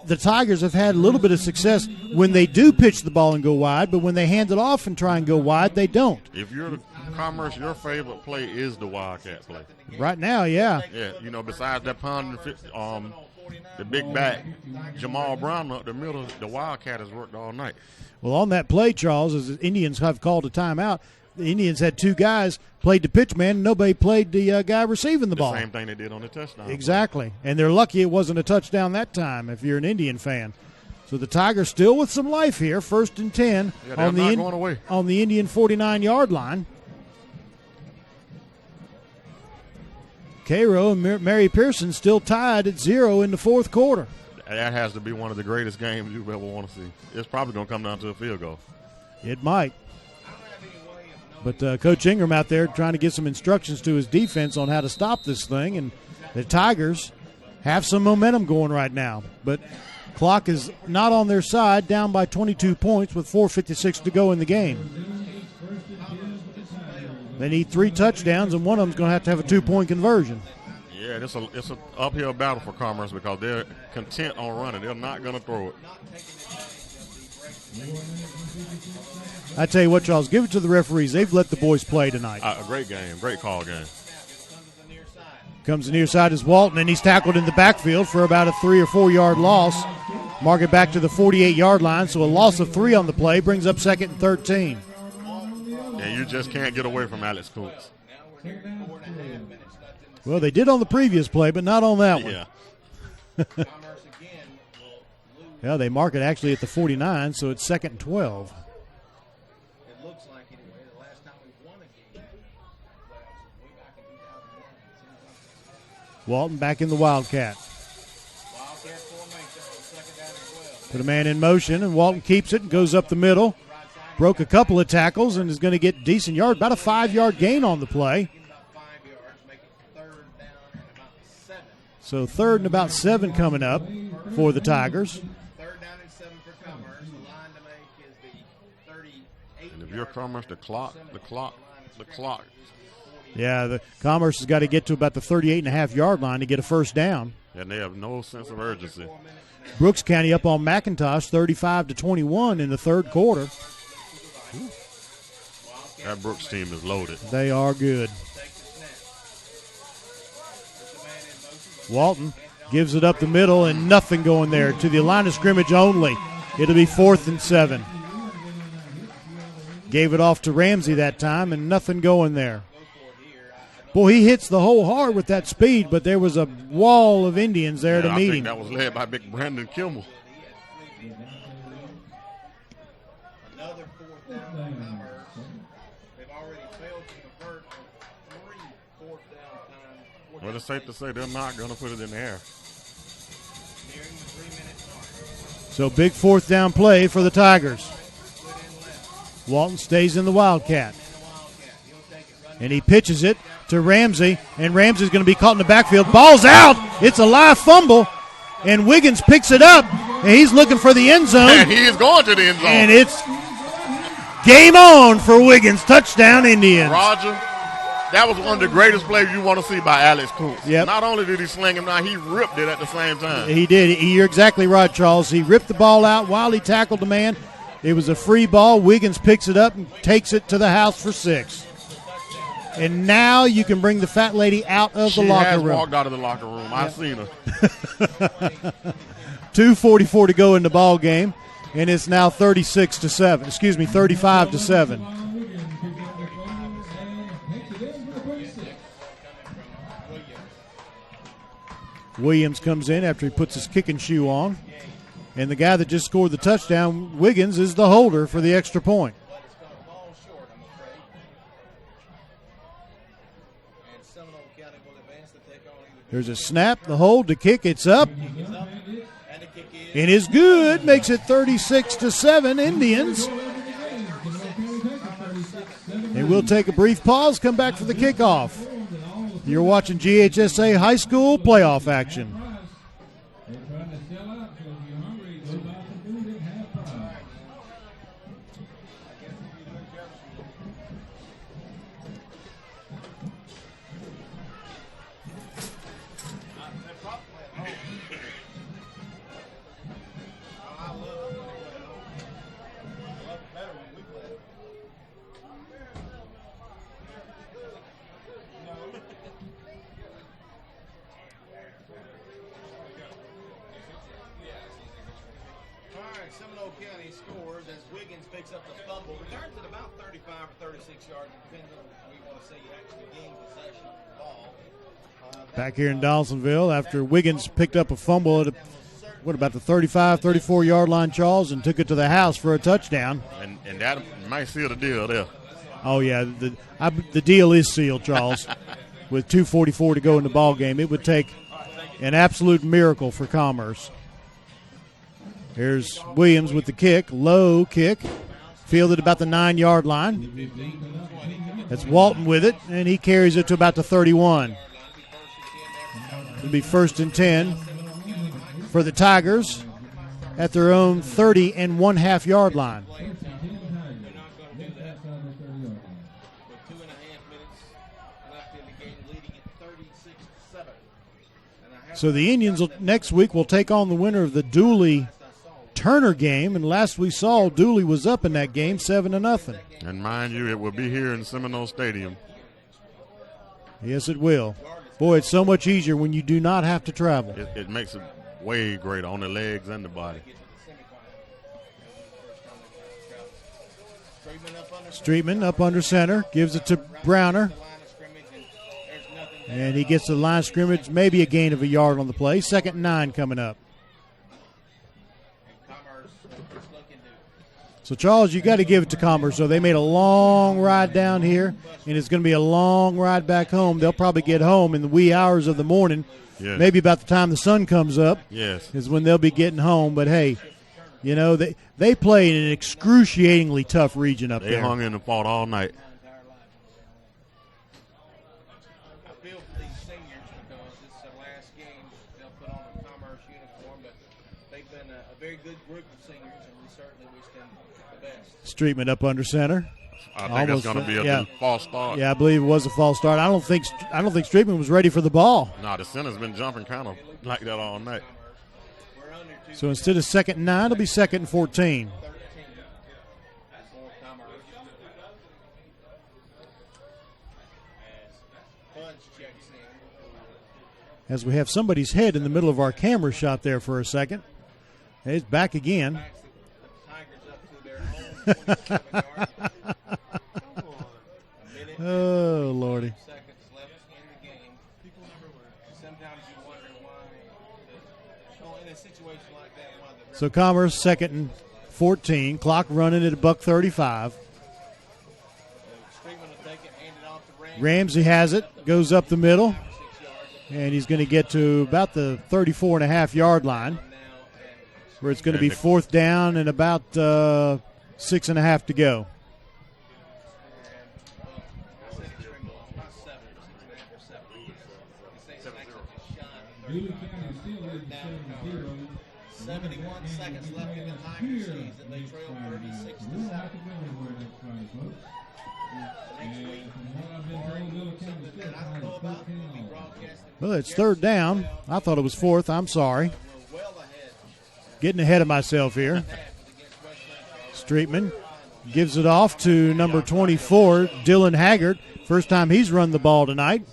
the Tigers have had a little bit of success when they do pitch the ball and go wide, but when they hand it off and try and go wide, they don't. If you're the Commerce, your favorite play is the Wildcat play. Right now, yeah. Yeah, besides that pound, the big back, Jamal Brown up the middle, the Wildcat has worked all night. Well, on that play, Charles, as the Indians have called a timeout, the Indians had 2 guys played the pitch man, and nobody played the guy receiving the ball. The same thing they did on the touchdown. Exactly. And they're lucky it wasn't a touchdown that time if you're an Indian fan. So the Tigers still with some life here, 1st and 10 on the Indian 49-yard line. Cairo and Mary Pearson still tied at 0 in the 4th quarter. That has to be one of the greatest games you ever want to see. It's probably going to come down to a field goal. It might. But Coach Ingram out there trying to get some instructions to his defense on how to stop this thing. And the Tigers have some momentum going right now. But clock is not on their side, down by 22 points with 4:56 to go in the game. They need 3 touchdowns, and one of them's going to have a 2-point conversion. Yeah, it's an uphill battle for Commerce because they're content on running. They're not going to throw it. I tell you what, Charles, give it to the referees. They've let the boys play tonight. A great game, great call game. Comes the near side is Walton, and he's tackled in the backfield for about a 3 or 4 yard loss. Mark it back to the 48-yard line, so a loss of 3 on the play brings up 2nd and 13. And you just can't get away from Alex Kuntz. Well, they did on the previous play, but not on that one. Yeah. Yeah, they mark it actually at the 49, so it's 2nd and 12. It looks like anyway. The last time we won a game, way back in 2001. Walton back in the Wildcat. Wildcat formation, 2nd down and 12. Put a man in motion, and Walton keeps it and goes up the middle. Broke a couple of tackles and is going to get decent yard, about a 5-yard gain on the play. So 3rd and about 7 coming up for the Tigers. 3rd down and 7 for Commerce. The line to make is the 38. And if you're Commerce, the clock. Yeah, the Commerce has got to get to about the 38.5-yard line to get a 1st down. And they have no sense of urgency. Brooks County up on McIntosh, 35-21 in the 3rd quarter. That Brooks team is loaded. They are good. Walton gives it up the middle and nothing going there to the line of scrimmage only. It'll be 4th and 7. Gave it off to Ramsey that time and nothing going there. Boy, he hits the hole hard with that speed, but there was a wall of Indians there to meet him. I think that was led by big Brandon Kimmel. Another 4th down for Commerce. They've already failed to convert on 3 4th down times. Well, it's safe to say they're not going to put it in the air. Nearing the 3-minute mark. So big 4th down play for the Tigers. Walton stays in the Wildcat. And he pitches it to Ramsey, and Ramsey's going to be caught in the backfield. Ball's out. It's a live fumble, and Wiggins picks it up, and he's looking for the end zone. And he is going to the end zone. And it's game on for Wiggins. Touchdown, Indians. Roger, that was one of the greatest plays you want to see by Alex Kuntz. Yep. Not only did he sling him down, he ripped it at the same time. He did. You're exactly right, Charles. He ripped the ball out while he tackled the man. It was a free ball. Wiggins picks it up and takes it to the house for 6. And now you can bring the fat lady out of the locker room. She has walked out of the locker room. I've seen her. 2:44 to go in the ball game, and it's now 35-7. Williams comes in after he puts his kicking shoe on. And the guy that just scored the touchdown, Wiggins, is the holder for the extra point. But it's going to fall short, I'm afraid. And Seminole County will advance to take on either. There's a snap, the hold, the kick, it's up. It's up, and the kick is. It is good, makes it 36-7 Indians. And we'll take a brief pause, come back for the kickoff. You're watching GHSA High School playoff action. Seminole County scores as Wiggins picks up the fumble. Returns it about 35 or 36 yards, depending on what you want to say you actually gain possession of the ball. Back here in Donalsonville, after Wiggins picked up a fumble at about the 35, 34-yard line, Charles, and took it to the house for a touchdown. And that might seal the deal there. Oh, yeah, the deal is sealed, Charles. With 2:44 to go in the ball game, it would take an absolute miracle for Commerce. Here's Williams with the kick, low kick, fielded about the 9-yard line. That's Walton with it, and he carries it to about the 31. It'll be 1st and 10 for the Tigers at their own 30-and-1/2-yard line. So the Indians next week will take on the winner of the Dooley-Turner game, and last we saw, Dooley was up in that game 7-0. And mind you, it will be here in Seminole Stadium. Yes, it will. Boy, it's so much easier when you do not have to travel. It makes it way greater on the legs and the body. Streetman up under center, gives it to Browner. And he gets to the line of scrimmage, maybe a gain of a yard on the play. 2nd and 9 coming up. So, Charles, you got to give it to Commerce. So they made a long ride down here, and it's going to be a long ride back home. They'll probably get home in the wee hours of the morning. Yes. Maybe about the time the sun comes up. Yes. Is when they'll be getting home. But, hey, you know, they play in an excruciatingly tough region up there. They hung in and fought all night. Streetman up under center. I think that's going to be a false start. Yeah, I believe it was a false start. I don't think Streetman was ready for the ball. No, the center's been jumping kind of like that all night. So instead of 2nd and 9, it'll be 2nd and 14. As we have somebody's head in the middle of our camera shot there for a second. He's back again. Oh, Lordy. So Commerce 2nd and 14. Clock running at $1:35. Ramsey has it. Goes up the middle. And he's going to get to about the 34.5-yard line, where it's going to be 4th down and about 6.5 to go. Seconds left in the Tigers season. They trail 36-7. Well, it's 3rd down. I thought it was 4th. I'm sorry. Getting ahead of myself here. Streetman gives it off to number 24, Dylan Haggart. First time he's run the ball tonight.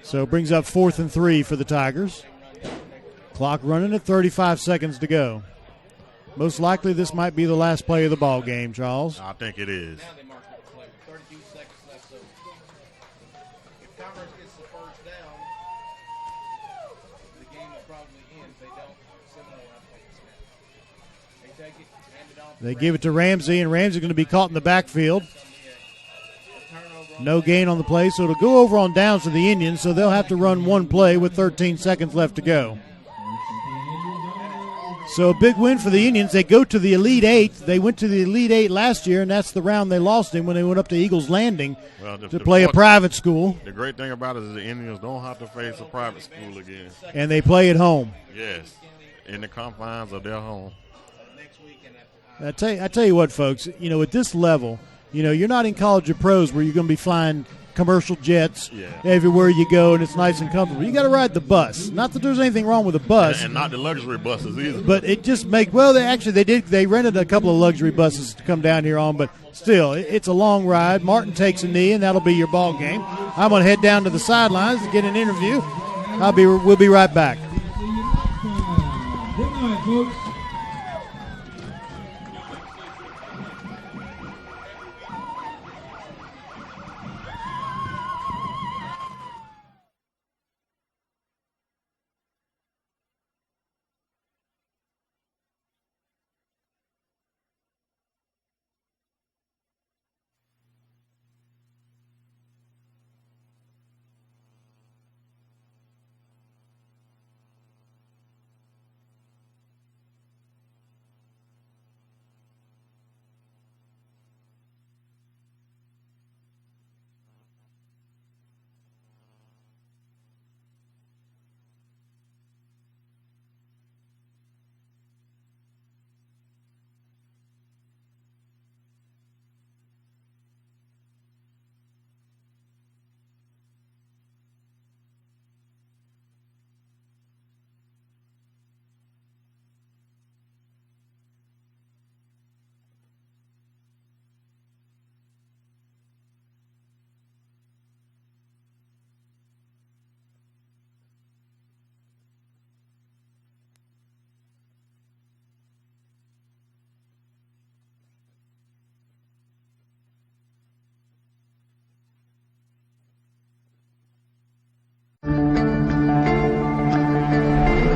So it brings up 4th and 3 for the Tigers. Clock running at 35 seconds to go. Most likely this might be the last play of the ball game, Charles. I think it is. If Commerce They give it to Ramsey, and Ramsey's going to be caught in the backfield. No gain on the play, so it'll go over on downs to the Indians, so they'll have to run one play with 13 seconds left to go. So a big win for the Indians. They go to the Elite Eight. They went to the Elite Eight last year, and that's the round they lost in when they went up to Eagles Landing to play a private school. The great thing about it is the Indians don't have to face a private school again. And they play at home. Yes, in the confines of their home. I tell you what, folks, you know, at this level, you know, you're not in college or pros where you're going to be flying commercial jets everywhere you go and it's nice and comfortable. You got to ride the bus. Not that there's anything wrong with a bus. And not the luxury buses either. But it just they rented a couple of luxury buses to come down here on, but still, it's a long ride. Martin takes a knee, and that'll be your ball game. I'm going to head down to the sidelines to get an interview. We'll be right back. Good night, folks.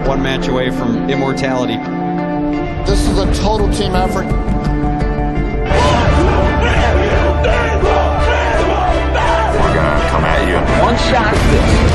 One match away from immortality. This is a total team effort. We're gonna come at you in one shot at this.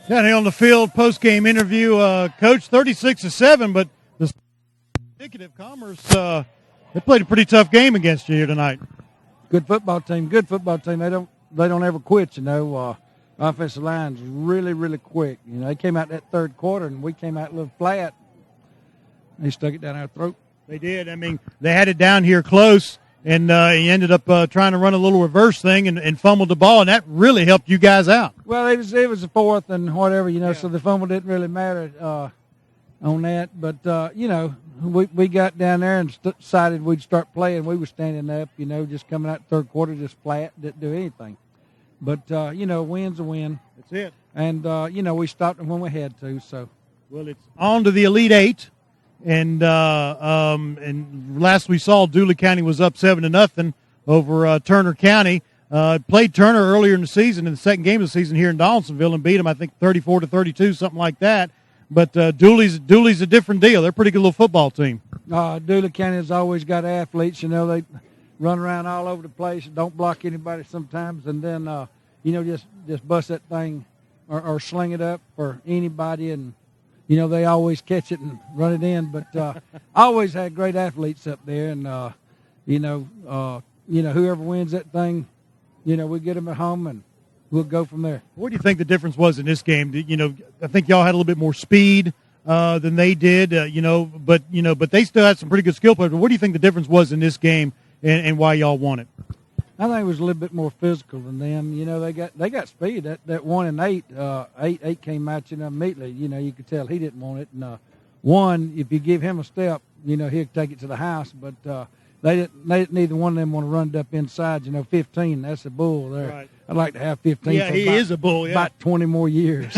Down here on the field, post-game interview, Coach, 36-7, but the indicative Commerce, they played a pretty tough game against you here tonight. Good football team. Good football team. They don't ever quit. You know, offensive line's really, really quick. You know, they came out that third quarter and we came out a little flat. They stuck it down our throat. They did. I mean, they had it down here close, and he ended up trying to run a little reverse thing and fumbled the ball, and that really helped you guys out. Well, it was a fourth and whatever, you know, so the fumble didn't really matter on that. But, you know, we got down there and decided we'd start playing. We were standing up, you know, just coming out third quarter, just flat, didn't do anything. But, you know, a win's a win. That's it. And, you know, we stopped them when we had to. So. Well, it's on to the Elite Eight. And last we saw, Dooley County was up 7-0 over Turner County. Played Turner earlier in the season, in the second game of the season here in Donalsonville, and beat them, I think, 34-32, something like that. But Dooley's a different deal. They're a pretty good little football team. Dooley County has always got athletes. You know, they run around all over the place, don't block anybody sometimes, and then, you know, just bust that thing or sling it up for anybody, and you know, they always catch it and run it in, but I always had great athletes up there, and you know, whoever wins that thing, you know, we get them at home and we'll go from there. What do you think the difference was in this game? You know, I think y'all had a little bit more speed than they did, but they still had some pretty good skill players. But what do you think the difference was in this game and why y'all won it? I think it was a little bit more physical than them. You know, they got speed. That 1 and 8, 8 came at you immediately. You know, you could tell he didn't want it. And 1, if you give him a step, you know, he'll take it to the house. But they didn't neither one of them want to run it up inside. You know, 15, that's a bull there. Right. I'd like to have 15. Yeah, he is a bull. Yeah, about 20 more years.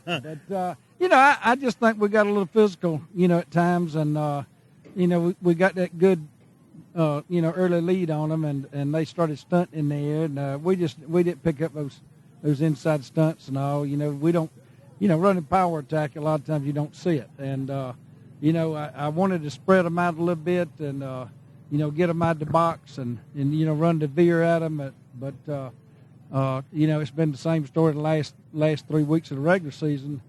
But you know, I just think we got a little physical. You know, at times, and you know, we got that good. You know, early lead on them, and they started stunting in there, and we didn't pick up those inside stunts and all. You know, we don't, you know, running power attack, a lot of times you don't see it, and you know, I wanted to spread them out a little bit and you know, get them out of the box and you know, run the veer at them, but you know, it's been the same story the last 3 weeks of the regular season.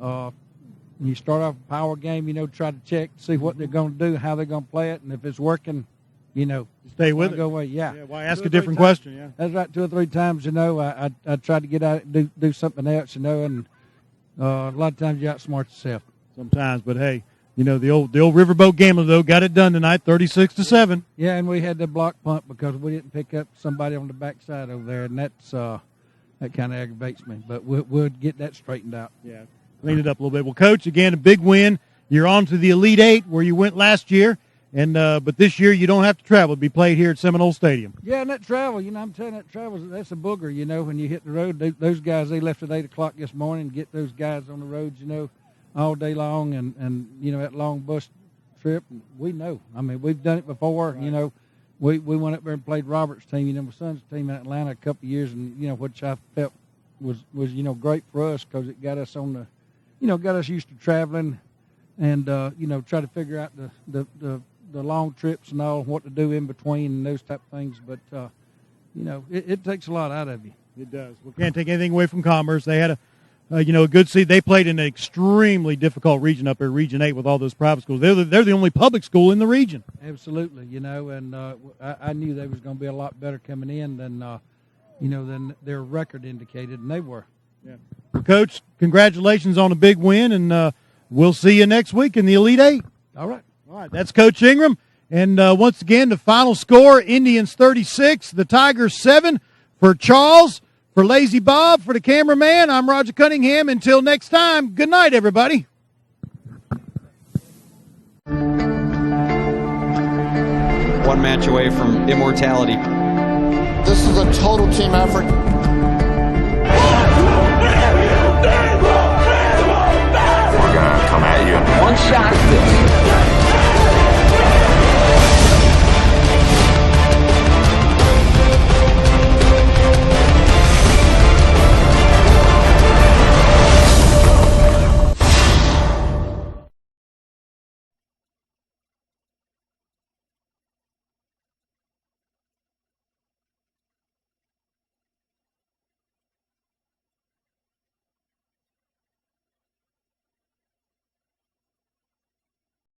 You start off a power game, you know, try to check, see what they're going to do, how they're going to play it, and if it's working, you know, stay with it. Go away. Yeah. Why ask a different question? Yeah. That's right. 2 or 3 times, you know, I tried to get out and do something else, you know, and a lot of times you outsmart yourself. Sometimes, but hey, you know, the old Riverboat Gambler though got it done tonight, 36-7. Yeah, and we had the block punt because we didn't pick up somebody on the backside over there, and that's that kind of aggravates me. But we'll get that straightened out. Yeah, clean it up a little bit. Well, Coach, again, a big win. You're on to the Elite Eight where you went last year. And but this year you don't have to travel. It'll be played here at Seminole Stadium. Yeah, and that travel, you know, I'm telling you, that travel, that's a booger, you know, when you hit the road. Those guys, they left at 8 o'clock this morning, get those guys on the roads, you know, all day long, and you know, that long bus trip. We know. I mean, we've done it before. Right. You know, we went up there and played Robert's team, you know, my son's team in Atlanta a couple of years, and, you know, which I felt was you know, great for us because it got us on the, you know, got us used to traveling and, you know, try to figure out the long trips and all, what to do in between and those type of things. But, you know, it takes a lot out of you. It does. We can't take anything away from Commerce. They had a good season. They played in an extremely difficult region up there, Region 8, with all those private schools. They're the only public school in the region. Absolutely, you know, and I knew they was going to be a lot better coming in than, you know, than their record indicated, and they were. Yeah. Well, Coach, congratulations on a big win, and we'll see you next week in the Elite Eight. All right. All right, that's Coach Ingram. And once again, the final score, Indians 36, the Tigers 7. For Charles, for Lazy Bob, for the cameraman, I'm Roger Cunningham. Until next time, good night, everybody. 1 match away from immortality. This is a total team effort. We're going to come at you. One shot at this.